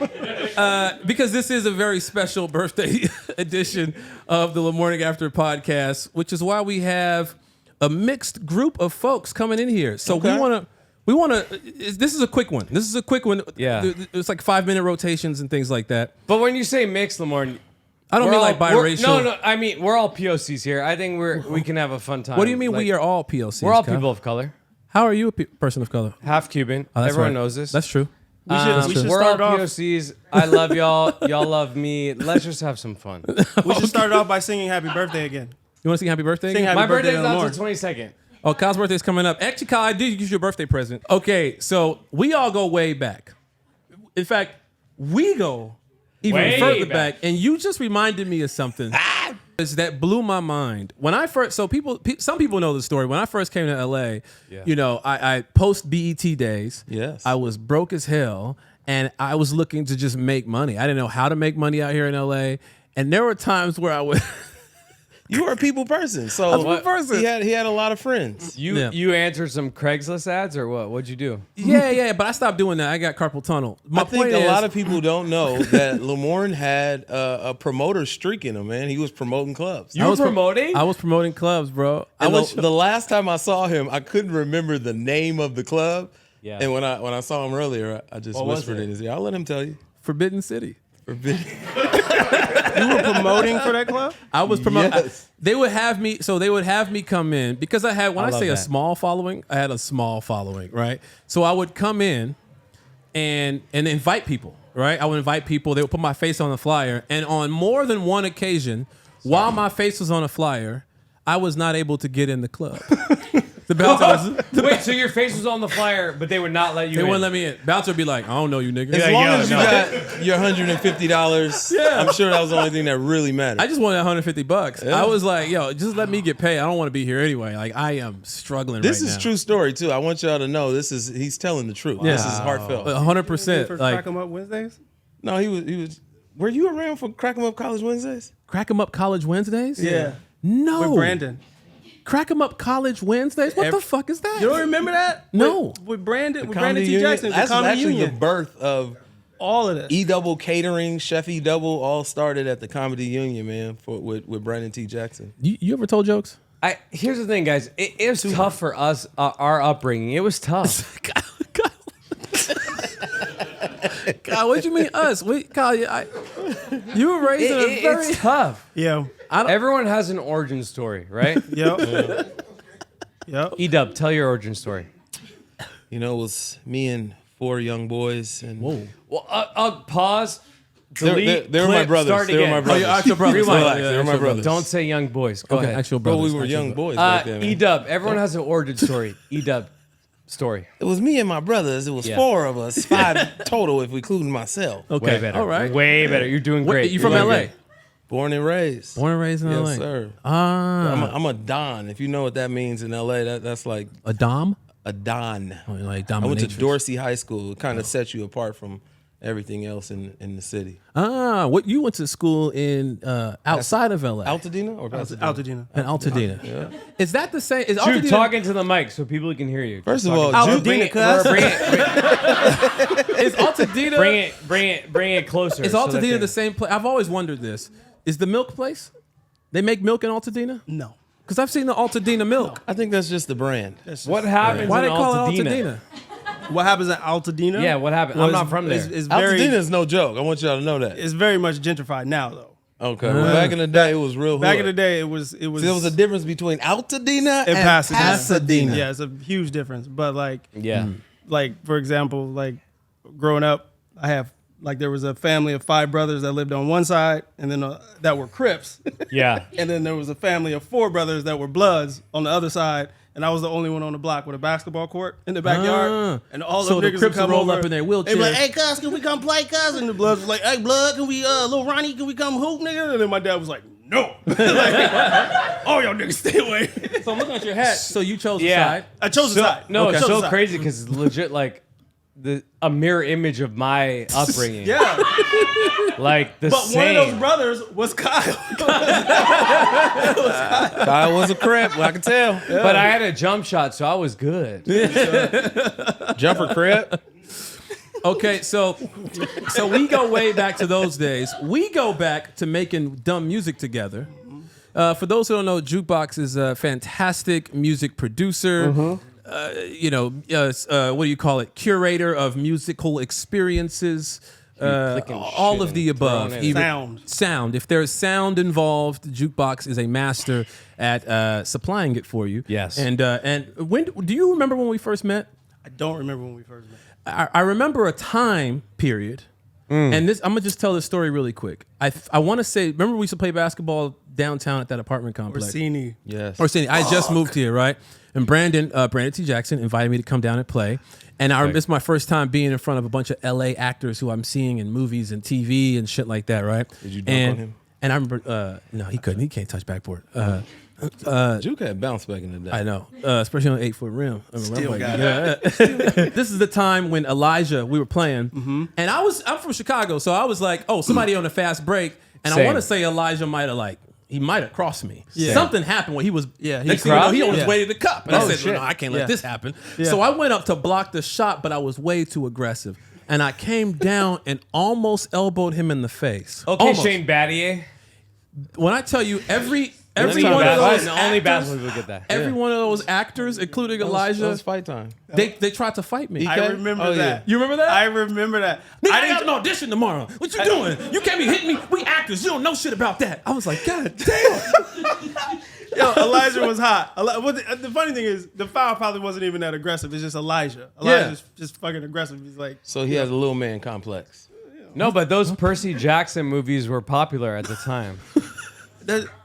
because this is a very special birthday edition of the Morning After podcast, which is why we have a mixed group of folks coming in here. So we want to. This is a quick one. Yeah. It's like 5-minute rotations and things like that. But when you say mix, Lamorne, I don't mean like biracial. No. I mean we're all POCs here. I think we can have a fun time. What do you mean Like, we are all POCs? We're all Kyle? people of color. How are you a person of color? Half Cuban. Oh, that's Everyone right. knows this. That's true. We should We're all start off. POCs. I love y'all. Y'all love me. Let's just have some fun. We should start off by singing "Happy Birthday" again. You want to sing happy birthday? Sing again? happy My birthday birthday's to not Lamorne. till 22nd. Oh, Kyle's birthday's coming up. Actually, Kyle, I did give you a birthday present. Okay, so we all go way back. In fact, we go even Way further back. back. And you just reminded me of something that blew my mind. When I first, some people know the story. When I first came to LA, you know, I post BET days. Yes. I was broke as hell, and I was looking to just make money. I didn't know how to make money out here in LA, and there were times where I would. You were a people person, so I was a people person. He had a lot of friends. You answered some Craigslist ads or what? What'd you do? Yeah, but I stopped doing that. I got carpal tunnel. My I think point a is, lot of people don't know that Lamorne had a promoter streak in him. Man, he was promoting clubs. You were promoting? I was promoting clubs, bro. And the last time I saw him, I couldn't remember the name of the club. Yeah. And when I saw him earlier, I just What was whispered it? in his ear. I'll let him tell you. Forbidden City. Forbidden. You were promoting for that club? I was promoting. Yes. They would have me come in because I had, when I love say a that. small following, I had a small following, right? So I would come in and invite people, right? I would invite people. They would put my face on the flyer. And on more than one occasion, while my face was on a flyer, I was not able to get in the club. The bouncer was, Wait, so your face was on the flyer, but they would not let you they in? wouldn't let me in. Bouncer would be like, I don't know you, nigga. As long as you got your $150, Yeah. I'm sure that was the only thing that really mattered. I just wanted $150. Yeah. I was like, yo, just let me get paid. I don't want to be here anyway. Like, I am struggling This right is now. true story too. I want y'all to know he's telling the truth. Yeah. This is heartfelt. 100%. For Like, Crack 'em Up Wednesdays? No, he was. Were you around for Crack 'em Up College Wednesdays? Crack 'em Up College Wednesdays? Yeah. No. With Brandon. Crack 'em Up College Wednesdays? What the fuck is that? You don't remember that? No. With Brandon, with Comedy Brandon T. Union? Jackson, the That's Comedy actually Union. the birth of all of this. E-Double Catering, Chef E-Double, all started at the Comedy Union, man, with Brandon T. Jackson. You ever told jokes? Here's the thing, guys. It was tough for us, our upbringing. It was tough. God, what do you mean us? Kyle, you were raised in a very... It's tough. Yeah. Everyone has an origin story, right? Yep. Yep. E-Dub, tell your origin story. You know, it was me and 4 young boys. And Well, pause. Delete They were my clip, brothers. start They were again. my brothers. your actual brothers. Rewind. Relax, they were my brothers. Don't say young boys. Go ahead. Actual Bro, brothers. we were actual young brothers. boys back then. man. E-Dub. Everyone has an origin story. E-Dub story. It was me and my brothers. It was Yeah. 4 of us, 5 total if we including myself. Okay. Way better. All right. Way better. You're doing What, great. you from You're doing LA? great. Born and raised. Born and raised in LA. Yes, sir. Ah. I'm a Don. If you know what that means in LA, that's like A Dom? a Don. Oh, like I went to dominatrix. Dorsey High School. It kind of sets you apart from everything else in the city. Ah, what you went to school in outside of LA? Altadena or Pasadena? Altadena. In Altadena. Is that the same? Is Dude, Altadena? talking to the mic so people can hear you. First of all, Altadena, Bring it, cuz. Is Altadena? bring it closer. Is so that Altadena they- the same place? I've always wondered this. Is the milk place? They make milk in Altadena? No. Because I've seen the Altadena milk. I think that's just the brand. What happens Why in they call it Altadena? Altadena? What happens at Altadena? Yeah, what happened? I'm not from there. It's very, Altadena is no joke. I want y'all to know that. it's very much gentrified now, though. Okay. Well, back in the day, it was real Back hood. in the day, it was. There was a difference between Altadena and Pasadena. Pasadena. Yeah, it's a huge difference. But Yeah. like for example, like growing up, there was a family of 5 brothers that lived on one side, and then that were Crips, Yeah. and then there was a family of 4 brothers that were Bloods on the other side, and I was the only one on the block with a basketball court in the backyard, and all So the the niggas would Crips come would roll over. up in their They be like, wheelchairs. "Hey, cuz, can we come play, cuz?" And the Bloods was like, "Hey, Blood, can we, little Ronnie, can we come hoop, nigga?" And then my dad was like, "No." Like, oh, y'all niggas stay away. So I'm looking at your hat. So you chose Yeah. a side. I chose the side. No, I it's chose so the side. crazy because it's legit like a mirror image of my upbringing. Yeah. Like the But same. one of those brothers was Kyle. Kyle was a crap, well, I can tell. But I had a jump shot, so I was good. Jumper crap. Okay, so we go way back to those days. We go back to making dumb music together. For those who don't know, Jukebox is a fantastic music producer. What do you call it? Curator of musical experiences. All of the above. in. Even sound. If there's sound involved, Jukebox is a master at supplying it for you. Yes. And when do you remember when we first met? I don't remember when we first met. I remember a time period, and this I'm gonna just tell this story really quick. I want to say, remember we used to play basketball downtown at that apartment complex. Orsini. Yes. Orsini. I had just moved here, right? And Brandon T. Jackson invited me to come down and play. And it's my first time being in front of a bunch of LA actors who I'm seeing in movies and TV and shit like that, right? Did you dunk on him? And I remember, no, he couldn't. He can't touch backboard. Juke had bounced back in the day. I know, especially on an 8-foot rim. I mean, Still I'm got This is the time when Elijah, we were playing, and I'm from Chicago, so I was like, oh, somebody on a fast break, and I Same. want to say Elijah might have crossed me. Yeah. Something happened where he was. Yeah, he next thing you know, crossed he you? on his Yeah. way to the cup, and I said, shit. no, I can't let Yeah. this happen. Yeah. So I went up to block the shot, but I was way too aggressive, and I came down and almost elbowed him in the face. Okay, Almost. Shane Battier. When I tell you every Only one of those only actors, basketball people get that. every one of those actors, including That Elijah, was fight time. they tried to fight me. I remember Oh, yeah. that. You remember that? I remember that. Nigga, I didn't- got an audition tomorrow. What you doing? You can't be hitting me. We actors. You don't know shit about that. I was like, God damn. Yo, Elijah was hot. The funny thing is, the foul probably wasn't even that aggressive. It's just Elijah. Elijah's just fucking aggressive. He's like, So he has a little man complex. No, but those Percy Jackson movies were popular at the time.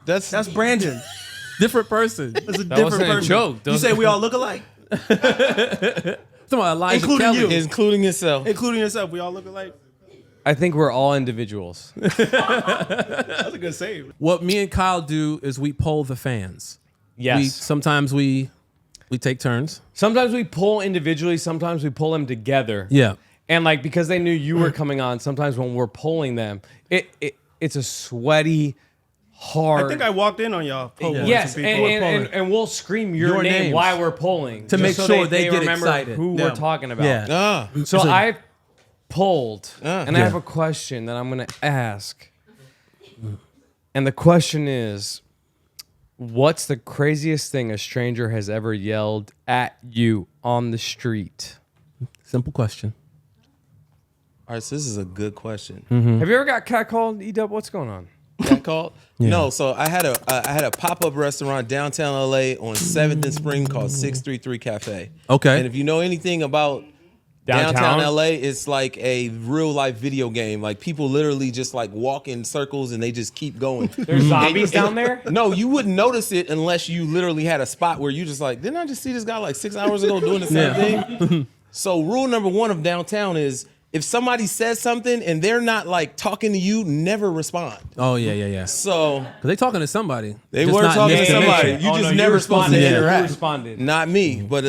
that's Brandon. Different person. That's a That different wasn't a person. joke. You say we all look alike, Talking about Elijah Including Kelly. you. Including himself. including yourself. We all look alike. I think we're all individuals. That's a good save. What me and Kyle do is we poll the fans. Yes. Sometimes we take turns. Sometimes we pull individually. Sometimes we pull them together. Yeah. And like because they knew you were coming on, sometimes when we're pulling them, it's a sweaty, hard. I think I walked in on y'all. polling Yes, some and, people. and we'll scream your name names. while we're polling To just make so sure they get remember excited. who Yeah. we're talking about. Yeah. So I polled, and I Yeah. have a question that I'm going to ask. And the question is, what's the craziest thing a stranger has ever yelled at you on the street? Simple question. All right, so this is a good question. Have you ever got catcalled, E-Dub? What's going on? Called? No, so I had a pop-up restaurant downtown LA on 7th and Spring called 633 Cafe. Okay. And if you know anything about Downtown? LA is like a real life video game. Like people literally just like walk in circles and they just keep going. There's zombies down there? No, you wouldn't notice it unless you literally had a spot where you just like, didn't I just see this guy like 6 hours ago doing the same thing? So rule number 1 of downtown is if somebody says something and they're not like talking to you, never respond. Oh yeah. So Cause they talking to somebody. they Just were not talking to next somebody. me. You Oh, just no, you never supposed to responded. You interact. responded. Not me, but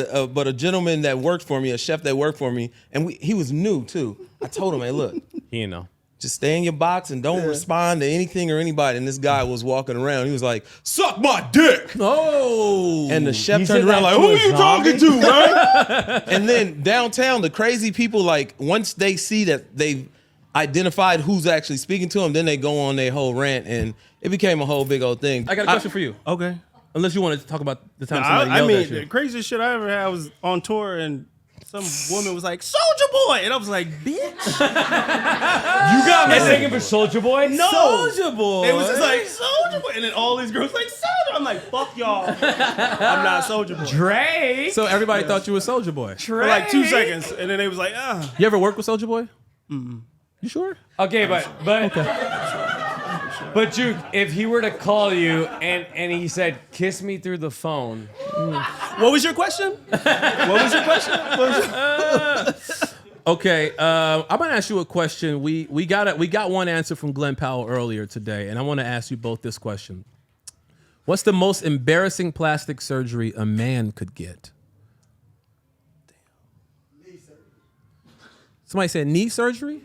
a gentleman that worked for me, a chef that worked for me, and he was new too. I told him, hey, look, You know. just stay in your box and don't respond to anything or anybody. And this guy was walking around. He was like, suck my dick. Oh. And the chef You turned said around that like, to who a are you talking zombie? to, right? And then downtown, the crazy people, like once they see that they've identified who's actually speaking to them, then they go on their whole rant and it became a whole big old thing. I got a question for you. Okay. Unless you wanted to talk about the time I somebody yelled at mean, you. the craziest shit I ever had was on tour and some woman was like, Soldier Boy! And I was like, bitch. You got mistaken for Soldier Boy? No. Soldier Boy. It was just like, Soldier Boy. And then all these girls like, Soldier. I'm like, fuck y'all. I'm not Soldier Boy. Drake. So everybody thought you were Soldier Boy. For like 2 seconds. And then they was like, ah. You ever worked with Soldier Boy? You sure? Okay, but Juke, if he were to call you and he said, kiss me through the phone. What was your question? What was your question? Okay, I'm gonna ask you a question. We got one answer from Glen Powell earlier today, and I want to ask you both this question. What's the most embarrassing plastic surgery a man could get? Somebody said knee surgery?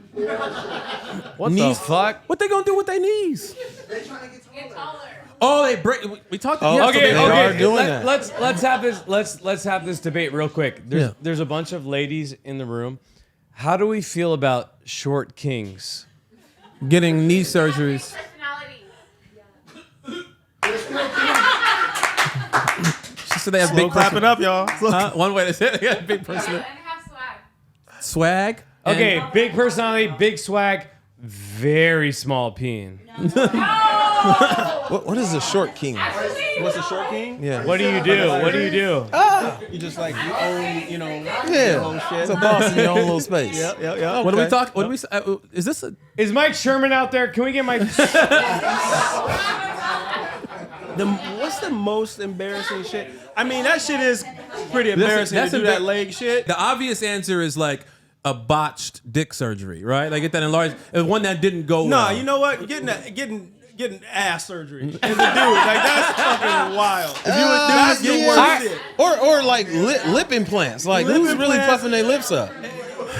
What the fuck? What they gonna do with their knees? They're trying to get taller. Oh, they break. We talked. Oh, yeah, so Okay, they okay. are doing that. Let's have this debate real quick. There's a bunch of ladies in the room. How do we feel about short kings? getting knee surgeries. She said they have Slow big clapping up, y'all. One way to say it, they got big personality. Swag. Okay, And big personality, big swag, very small peen. What is a short king? What's a short king? Yeah. What do you do? What do you do? You just like you own, you know, Yeah. your own shit. It's a boss in your own little space. Yep. what do we talk? What do we? Is this a? Is Mike Sherman out there? Can we get Mike? What's the most embarrassing shit? I mean, that shit is pretty embarrassing to do that leg shit. The obvious answer is like a botched dick surgery, right? Like get that enlarged. One that didn't go. Nah, well. you know what? Getting ass surgery as a dude, like that's fucking wild. If you would do this, get worse shit. Or like lip implants. Like Lip who's really implants. puffing their lips up?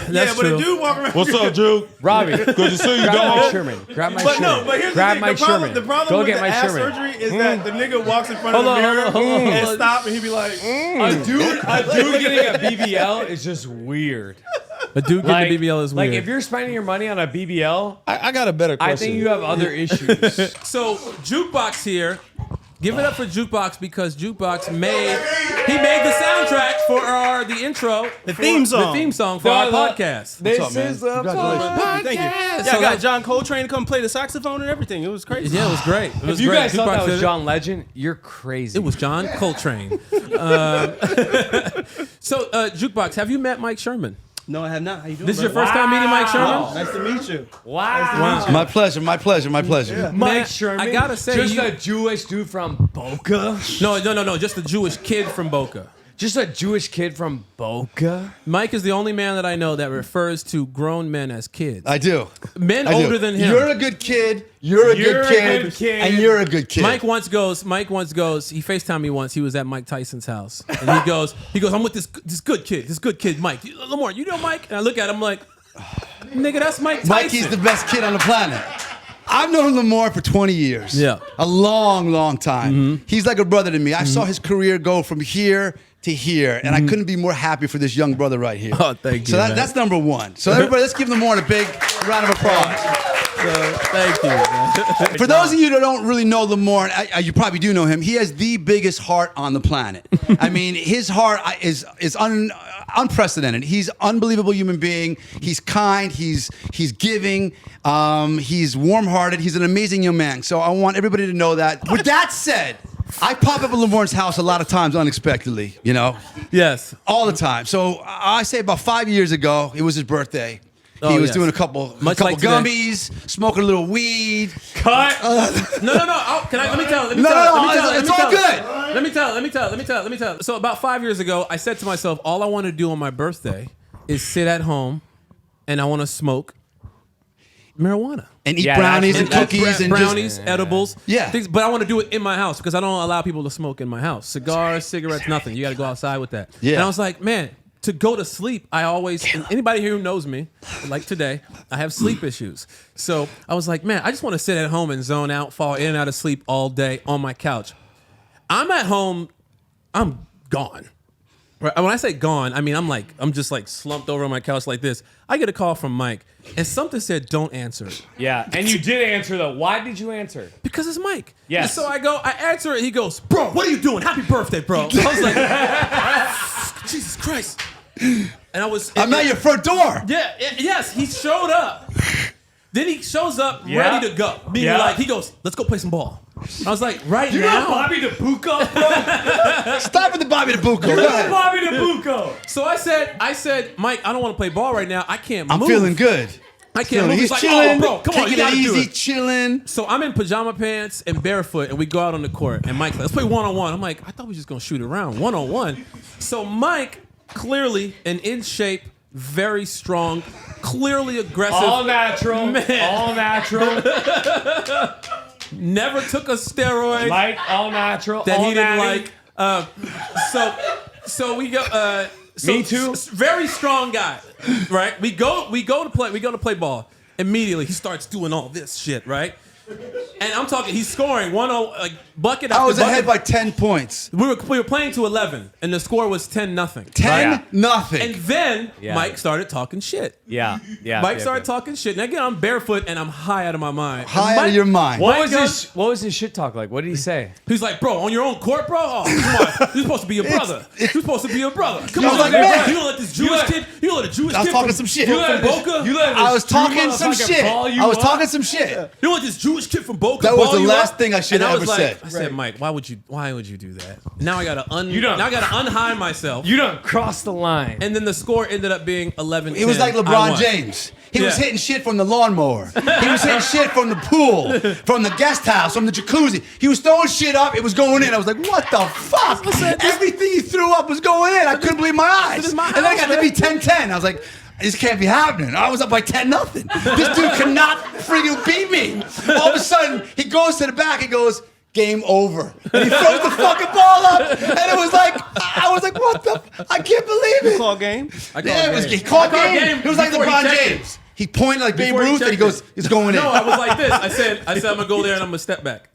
Yeah, but a dude walking around. What's up, Drew? Robbie, Good to see you, grab dog. Mike Sherman. Grab Mike But Sherman. no, but here's grab the thing. Mike The problem, Sherman. the problem Go with get the Mike ass Sherman. surgery is that the nigga walks in front of Hold the on, mirror hold on. and stop, and he be like, A dude getting a BBL is just weird. A dude Like, getting a BBL is weird. Like if you're spending your money on a BBL, I got a better question. I think you have other issues. So Jukebox here. Give it up for Jukebox because Jukebox made the soundtrack for the intro, The theme song. for our podcast. This up, man? is the Thank you. podcast. Yeah, I got John Coltrane to come play the saxophone and everything. It was crazy. Yeah, it was great. It was If you great. guys thought Jukebox that did was it. John Legend, you're crazy. It was John Coltrane. So Jukebox, have you met Mike Sherman? No, I have not. How you doing? This is your brother? first time meeting Mike Sherman? Nice to meet you. Wow. My pleasure, my pleasure, my pleasure. Mike Man, Sherman. I gotta say, just you- a Jewish dude from Boca. No, just a Jewish kid from Boca. Just a Jewish kid from Boca. Mike is the only man that I know that refers to grown men as kids. I do. Men I do. older than him. You're a good kid. You're a good kid. And you're a good kid. Mike once goes, he FaceTimed me once. He was at Mike Tyson's house. And he goes, I'm with this good kid, Mike. Lamorne, you know Mike? And I look at him like, nigga, that's Mike Tyson. Mikey's the best kid on the planet. I've known Lamorne for 20 years. Yeah. A long, long time. He's like a brother to me. I saw his career go from here to here, and I couldn't be more happy for this young brother right here. Oh, thank you, So man. that's number one. So everybody, let's give Lamorne a big round of applause. Thank you, man. For those of you that don't really know Lamorne, you probably do know him. He has the biggest heart on the planet. I mean, his heart is unprecedented. He's an unbelievable human being. He's kind. He's giving. He's warm-hearted. He's an amazing young man. So I want everybody to know that. With that said, I pop up at Lamorne's house a lot of times unexpectedly, you know? Yes. All the time. So I say about 5 years ago, it was his birthday. He was doing a couple gummies, smoking a little weed. Cut. No. Let me tell. It's all good. Let me tell. So about 5 years ago, I said to myself, all I want to do on my birthday is sit at home and I want to smoke marijuana. And eat brownies and cookies and brownies, edibles. Yeah. Things, but I want to do it in my house because I don't allow people to smoke in my house. Cigars, cigarettes, nothing. You got to go outside with that. Yeah. And I was like, man, to go to sleep, I always, anybody here who knows me, like today, I have sleep issues. So I was like, man, I just want to sit at home and zone out, fall in and out of sleep all day on my couch. I'm at home, I'm gone. Right? When I say gone, I mean, I'm just like slumped over on my couch like this. I get a call from Mike and something said, don't answer it. Yeah, and you did answer though. Why did you answer? Because it's Mike. Yes. And so I answer it. He goes, bro, what are you doing? Happy birthday, bro. I was like, Jesus Christ. And I'm at your front door. Yeah, yes, he showed up. Then he shows up ready to go. He goes, let's go play some ball. I was like, right You now? know Bobby DeBucco, bro? Stop with the Bobby DeBucco. You know Bobby DeBucco. So I said, Mike, I don't want to play ball right now. I can't move. I'm feeling good. I can't move. He's He's like, chilling. oh, bro, come on, you gotta do easy, it. chilling. So I'm in pajama pants and barefoot, and we go out on the court. And Mike's like, let's play one-on-one. I'm like, I thought we were just going to shoot around. One-on-one. So Mike, clearly and in shape, very strong, clearly aggressive. All natural. Man. All natural. Never took a steroid. Mike, all natural. That all he didn't natty. like. So we go. Me too. Very strong guy, right? We go to play ball. Immediately he starts doing all this shit, right? And I'm talking. He's scoring 1-0, like bucket after I was bucket. ahead by 10 points. We were playing to 11, and the score was 10-0. 10-0. And then Mike started talking shit. Mike started talking shit. And again, I'm barefoot and I'm high out of my mind. High out of your mind. What was his shit talk like? What did he say? He's like, bro, on your own court, bro? Oh, come on. You're supposed to be a brother. You're supposed to be a brother. Come on, like, man. man. You don't let this Jewish kid, you don't let a Jewish I was kid talking from, some shit. from Boca. I was talking some shit. I was talking some shit. You don't let this Jewish kid from Boca. That was ball the you last up? thing I should And have was ever like, said. I said, Mike, why would you do that? Now I gotta done. unhigh myself. You done crossed the line. And then the score ended up being 11-10. It was like LeBron James. He was hitting shit from the lawnmower. He was hitting shit from the pool, from the guest house, from the jacuzzi. He was throwing shit up. It was going in. I was like, what the fuck? Everything he threw up was going in. I couldn't believe my eyes. And then I got to be 10-10. I was like, this can't be happening. I was up by 10-0. This dude cannot freaking beat me. All of a sudden, he goes to the back. He goes, game over. And he throws the fucking ball up. And it was like, I was like, what the? I can't believe it. Call game? He called game. It was like LeBron James. He pointed like Babe Ruth and he goes, it's going in. No, I was like this. I said, I'm going to go there and I'm going to step back.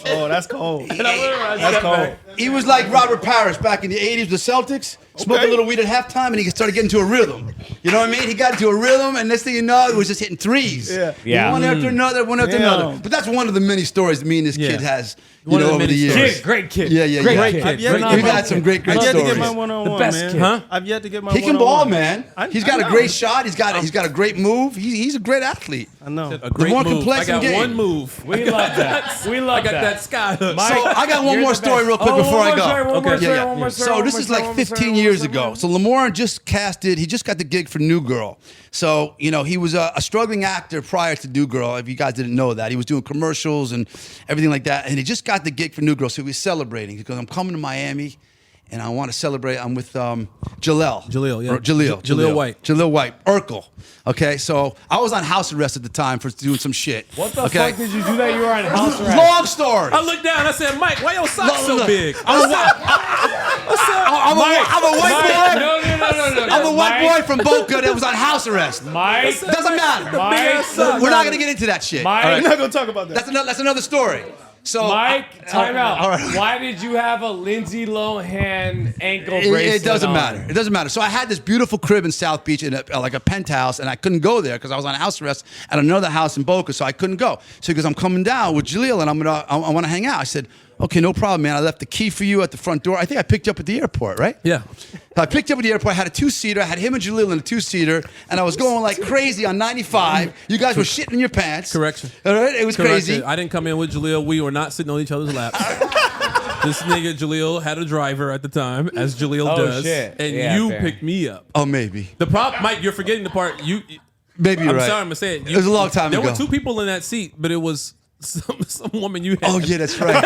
Oh, that's cold. And I That's cold. He was like Robert Parrish back in the 80s with the Celtics. Smoked a little weed at halftime and he started getting into a rhythm. You know what I mean? He got into a rhythm and next thing you know, it was just hitting threes. Yeah. One after another, one after another. But that's one of the many stories that me and this kid has, One of the over the many years. stories. Great kid. Yeah. Great kid. We've had some great I've yet to stories. get my one-on-one, The best man. kid. Huh? I've yet to get my He can one-on-one. ball, man. He's got a great shot. He's got a great move. He's a great athlete. I know. A great more move. complex I got game. one move. We love that. We love I got that sky hook. Mike, So I got one you're more the story best. real quick Oh, before one I more go. story, one more story, one more story, So one this more is story, like one more 15 story, years one more ago. So Lamorne just casted. He just got the gig for New Girl. So he was a struggling actor prior to New Girl. If you guys didn't know that, he was doing commercials and everything like that. And he just got the gig for New Girl, so he was celebrating. He goes, "I'm coming to Miami." And I want to celebrate. I'm with Jaleel, yeah. Jaleel White. Jaleel White. Urkel. Okay, so I was on house arrest at the time for doing some shit. What the fuck did you do that? You were on house arrest. Long story. I looked down. I said, Mike, why your socks so big? I'm a white boy. No. I'm a white boy from Boca that was on house arrest. Mike. Doesn't matter. Mike. We're not gonna get into that shit. Mike. All right? We're not going to talk about that. That's another story. So Mike, time out. all right. Why did you have a Lindsay Lohan ankle bracelet It doesn't on? matter. It doesn't matter. So I had this beautiful crib in South Beach in like a penthouse, and I couldn't go there because I was on house arrest at another house in Boca, so I couldn't go. So he goes, "I'm coming down with Jaleel, and I want to hang out." I said, "Okay, no problem, man. I left the key for you at the front door. I think I picked you up at the airport, right?" Yeah. I picked you up at the airport. I had a two-seater. I had him and Jaleel in a two-seater, and I was going like crazy on 95. You guys were shitting in your pants. Correction. All right, it was Correction. crazy. I didn't come in with Jaleel. We were not sitting on each other's laps. This nigga Jaleel had a driver at the time, as Jaleel does, shit. and Yeah, you fair. picked me up. Oh, maybe. The problem, Mike, you're forgetting the part. Maybe you're I'm right. sorry, I'm gonna say it. It was a long time there ago. were two people in that seat, but it was some woman you had. Oh, yeah, that's right.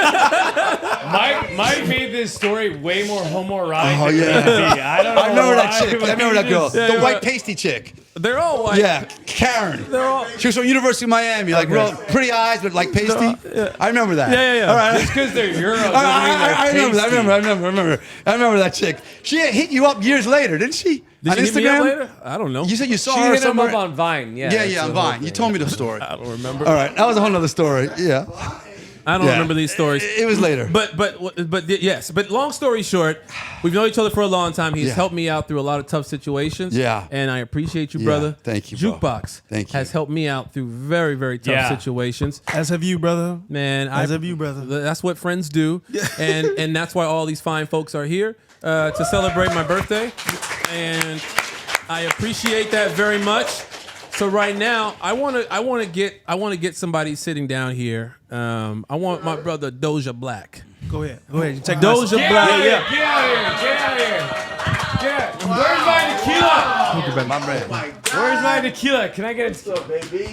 Mike made this story way more homoerotic Oh, than it yeah. needed to be. I don't know I remember that why, chick. but I remember that girl. Yeah, The yeah. white pasty chick. They're all white. Yeah, Karen. They're all. She was from University of Miami. Like, real pretty eyes, but like pasty. I remember that. Yeah. All right. Just because they're Euros doesn't mean I they're remember. tasty. I remember that chick. She hit you up years later, didn't she? Did on you hit me up Instagram? later? I don't know. You said you saw She her hit him somewhere. up on Vine. Yeah, Yeah, that's yeah, on the whole Vine. You thing. told me the story. I don't remember. All right, that was a whole nother story. Yeah, I don't Yeah. remember these stories. It was later. But yes. But long story short, we've known each other for a long time. He's Yeah. helped me out through a lot of tough situations. Yeah. And I appreciate you, Yeah. brother. Thank you, bro. Jukebox Thank you. has helped me out through very, very tough Yeah. situations. As have you, brother. Man, As have you, brother. That's what friends do, and that's why all these fine folks are here to celebrate my birthday, and I appreciate that very much. So right now, I want to get somebody sitting down here. I want my brother Doja Black. Go ahead. You take Doja Get Black. out of here! Get out of here! Get out of here! Get! Where's my tequila? My man. Where's my tequila? Can I get it? I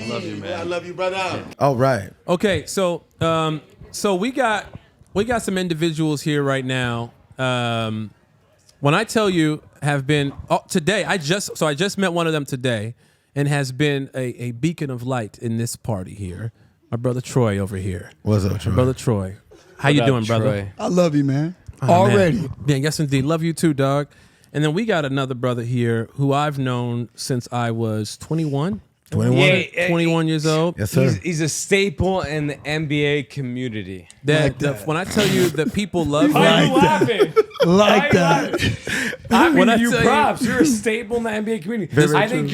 love you, man. I love you, brother. All right. Okay, so we got some individuals here right now. When I tell you have been today, I just met one of them today, and has been a beacon of light in this party here. My brother Troy over here. What's up, Troy? Brother Troy, how you up, doing, brother? Troy? I love you, man. Oh, Already. man. Yeah, yes indeed. Love you too, dog. And then we got another brother here who I've known since I was 21. 21? Yeah, 21 years old. Yes, sir. He's a staple in the NBA community. When I tell you that people love him, Why are you laughing? Like that. I'm When giving I you tell you- props. You're a staple in the NBA community. I think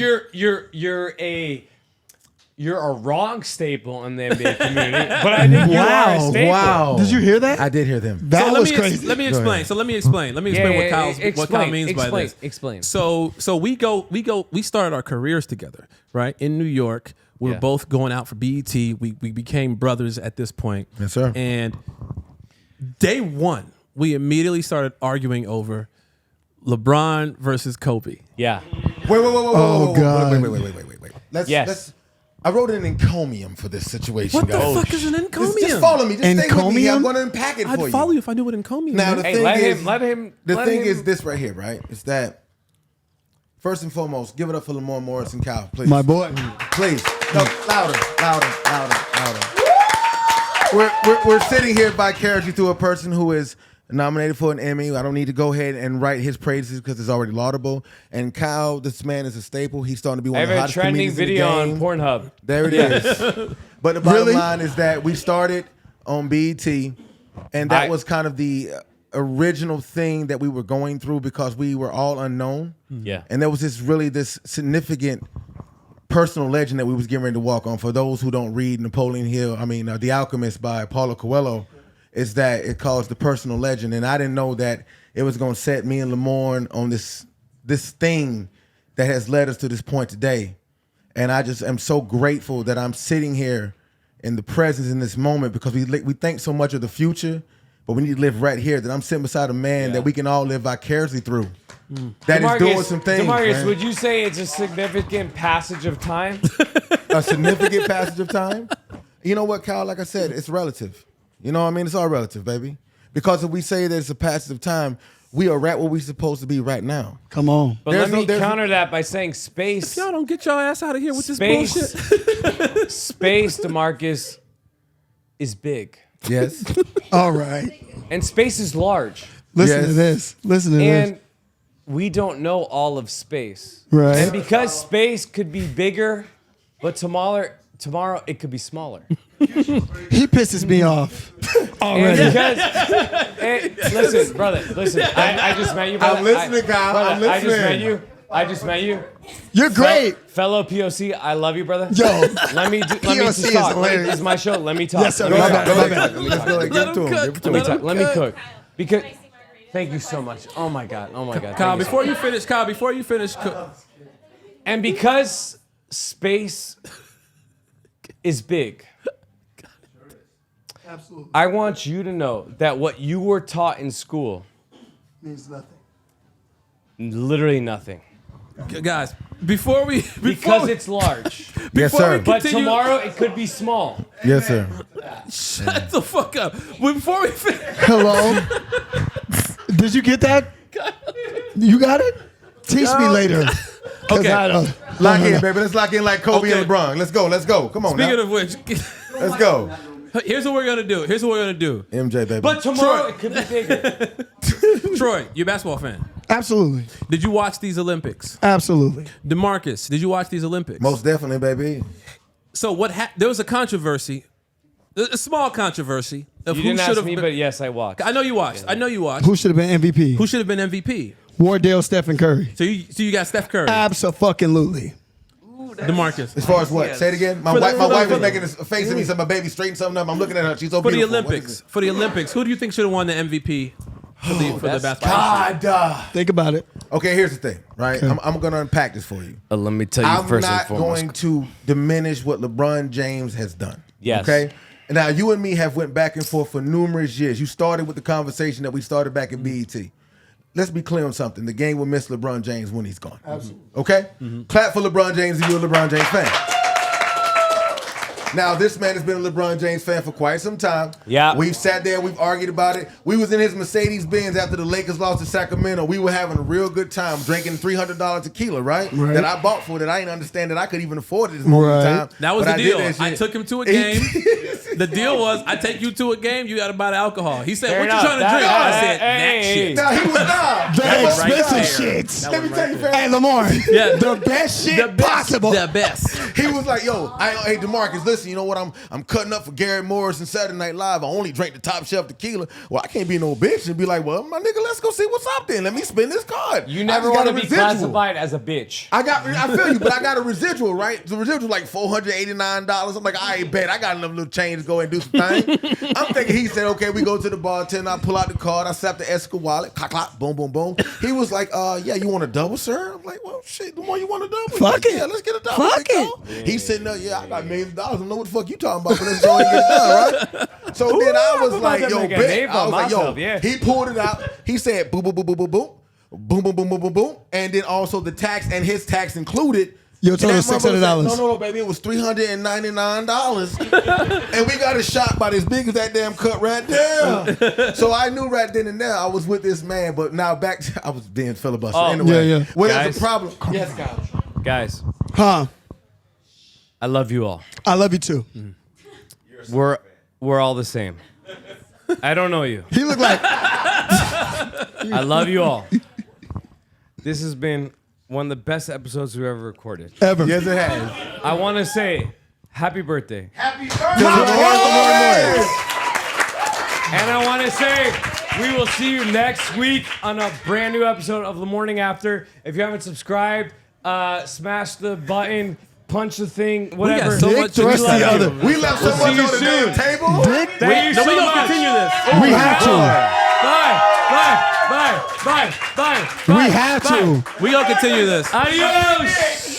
you're a wrong staple in the NBA community, but I think you are a staple. Did you hear that? I did hear them. That let was me crazy. Let me explain. So let me explain. Let me explain what Kyle means by this. Explain. So we started our careers together, right? In New York. We were Yeah. both going out for BET. We became brothers at this point. Yes, sir. And day one, we immediately started arguing over LeBron versus Kobe. Yeah. Wait. Oh, God. Wait. Yes. I wrote an encomium for this situation, What the guys. fuck is an encomium? Just follow me. Just stay with me here. Encomium? I'm going to unpack it for I'd you. follow you if I knew what encomium Now, is. the Hey, thing let is, him. the let thing him- is this right here, right? It's that, first and foremost, give it up for Lamar Morris and Kyle, please. My boy. Please. No, louder. We're sitting here vicariously through a person who is nominated for an Emmy. I don't need to go ahead and write his praises because it's already laudable. And Kyle, this man is a staple. He's starting to be I one of have the a hottest trending comedians in the video on game. Pornhub. There it is. But the bottom line is that we started on BET, and that was kind of the original thing that we were going through because we were all unknown. Yeah. And there was this significant personal legend that we was getting ready to walk on. For those who don't read Napoleon Hill, The Alchemist by Paulo Coelho, is that it calls the personal legend. And I didn't know that it was going to set me and Lamorne on this thing that has led us to this point today. And I just am so grateful that I'm sitting here in the presence in this moment because we think so much of the future, but we need to live right here. That I'm sitting beside a man that we can all live vicariously through. That is doing some things. DeMarcus, man. would you say it's a significant passage of time? A significant passage of time? You know what, Kyle? Like I said, it's relative. You know what I mean? It's all relative, baby. Because if we say that it's a passage of time, we are right where we're supposed to be right now. Come on. But let me counter that by saying space. If y'all don't get your ass out of here with this Space. bullshit. Space, DeMarcus, is big. Yes. All right. And space is large. Listen Yes. to this. Listen to And this. we don't know all of space. Right. And because space could be bigger, but tomorrow it could be smaller. He pisses me off And already. because, listen, brother, I just met you, brother. I'm listening, Kyle. Brother, I'm listening. I just met you. You're great. Fellow POC, I love you, brother. Yo. Let me POC is talk. hilarious. This is my show. Let me talk. Yes, sir. Let me My talk. bad, Let my me bad. talk. Let's go ahead. Give it to him. Give it to Let me him. talk. Let me cook. Because thank you so much. Oh my God. Kyle, before you finish, And because space is big, Absolutely. I want you to know that what you were taught in school Means nothing. literally nothing. Guys, before we Because it's large. Yes, sir. But tomorrow it could be small. Yes, sir. shut the fuck up. Before we finish, Hello? Did you get that? You got it? Teach me later. 'Cause Okay. Lock in, baby. Let's lock in like Kobe Okay. and LeBron. Let's go. Let's go. Come on speaking now. of which, Let's go. here's what we're gonna do. MJ, baby. But tomorrow it could be bigger. Troy, you're a basketball fan. Absolutely. Did you watch these Olympics? Absolutely. DeMarcus, did you watch these Olympics? Most definitely, baby. So there was a controversy, a small controversy of You who didn't should ask have me, been. but yes, I watched. I know you watched. I know you watched. Who should have been MVP? Who should have been MVP? Wardale, Stephen Curry. So you got Steph Curry, Absolutely. DeMarcus. As far as what? Say it again. My wife is making a face at me. Said my baby straighten something up. I'm looking at her. She's so For the beautiful. Olympics, who do you think should have won the MVP for the basketball? God. Think about it. Okay, here's the thing, right? I'm going to unpack this for you. Let me tell you I'm first and not foremost. going to diminish what LeBron James has done. Yes. Okay? And now, you and me have went back and forth for numerous years. You started with the conversation that we started back at BET. Let's be clear on something. The game will miss LeBron James when he's gone. Absolutely. Okay? Clap for LeBron James if you're a LeBron James fan. Now, this man has been a LeBron James fan for quite some time. Yeah. We've sat there, we've argued about it. We was in his Mercedes-Benz after the Lakers lost to Sacramento. We were having a real good time drinking $300 tequila, right? That I bought for that I didn't understand that I could even afford it this moment in time. That was But the I did deal. that I shit. took him to a game. The deal was, I take you to a game, you got to buy the alcohol. He said, Fair what enough. you trying to drink? I said, that Hey. shit. Nah, he was not. The expensive there. shit. Let me tell you, fam. Hey, Lamar. Yeah. The best shit possible. The best. He was like, yo, hey, DeMarcus, listen, you know what? I'm cutting up for Gary Morris and Saturday Night Live. I only drink the top shelf tequila. Well, I can't be no bitch and be like, well, my nigga, let's go see what's up then. Let me spin this card. You I never just got want a to be residual. classified as a bitch. I feel you, but I got a residual, right? The residual like $489. I'm like, I bet I got enough little change to go and do some things. I'm thinking he said, okay, we go to the bartender, I pull out the card, I slap the Esco wallet, clack, clack, boom, boom, boom. He was like, yeah, you want a double, sir? I'm like, well, shit, the more you want a double. Fuck it. Yeah, let's get a double. Fuck it. He's sitting there, yeah, I got millions of dollars. I don't know what the fuck you talking about, but let's go and get it done, right? So then I was like, about to yo, make a bet. name for I was like, yo, myself, yeah. he pulled it out. He said, boom, boom, boom, boom, boom, boom. Boom, boom, boom, boom, boom, boom. And then also the tax and his tax included. Your total And that motherfucker $600. said, No, baby, it was $399. And we got a shot by as big as that damn cut right there. So I knew right then and there I was with this man, but now back to, I was being filibuster. Oh, anyway, yeah. well, Guys. there's a problem. Yes, guys. Guys, Huh. I love you all. I love you too. We're all the same. I don't know you. He looked like I love you all. This has been one of the best episodes we've ever recorded. ever. Yes, it has. I want to say happy birthday. Happy birthday! And I want to say we will see you next week on a brand new episode of The Morning After. If you haven't subscribed, smash the button, punch the thing, whatever. We got so much the rest of the other. We left so We'll much see you on the damn soon. table. Thank you so we much. gonna continue this. We have to. Bye. We have to. We gonna continue this. Adios.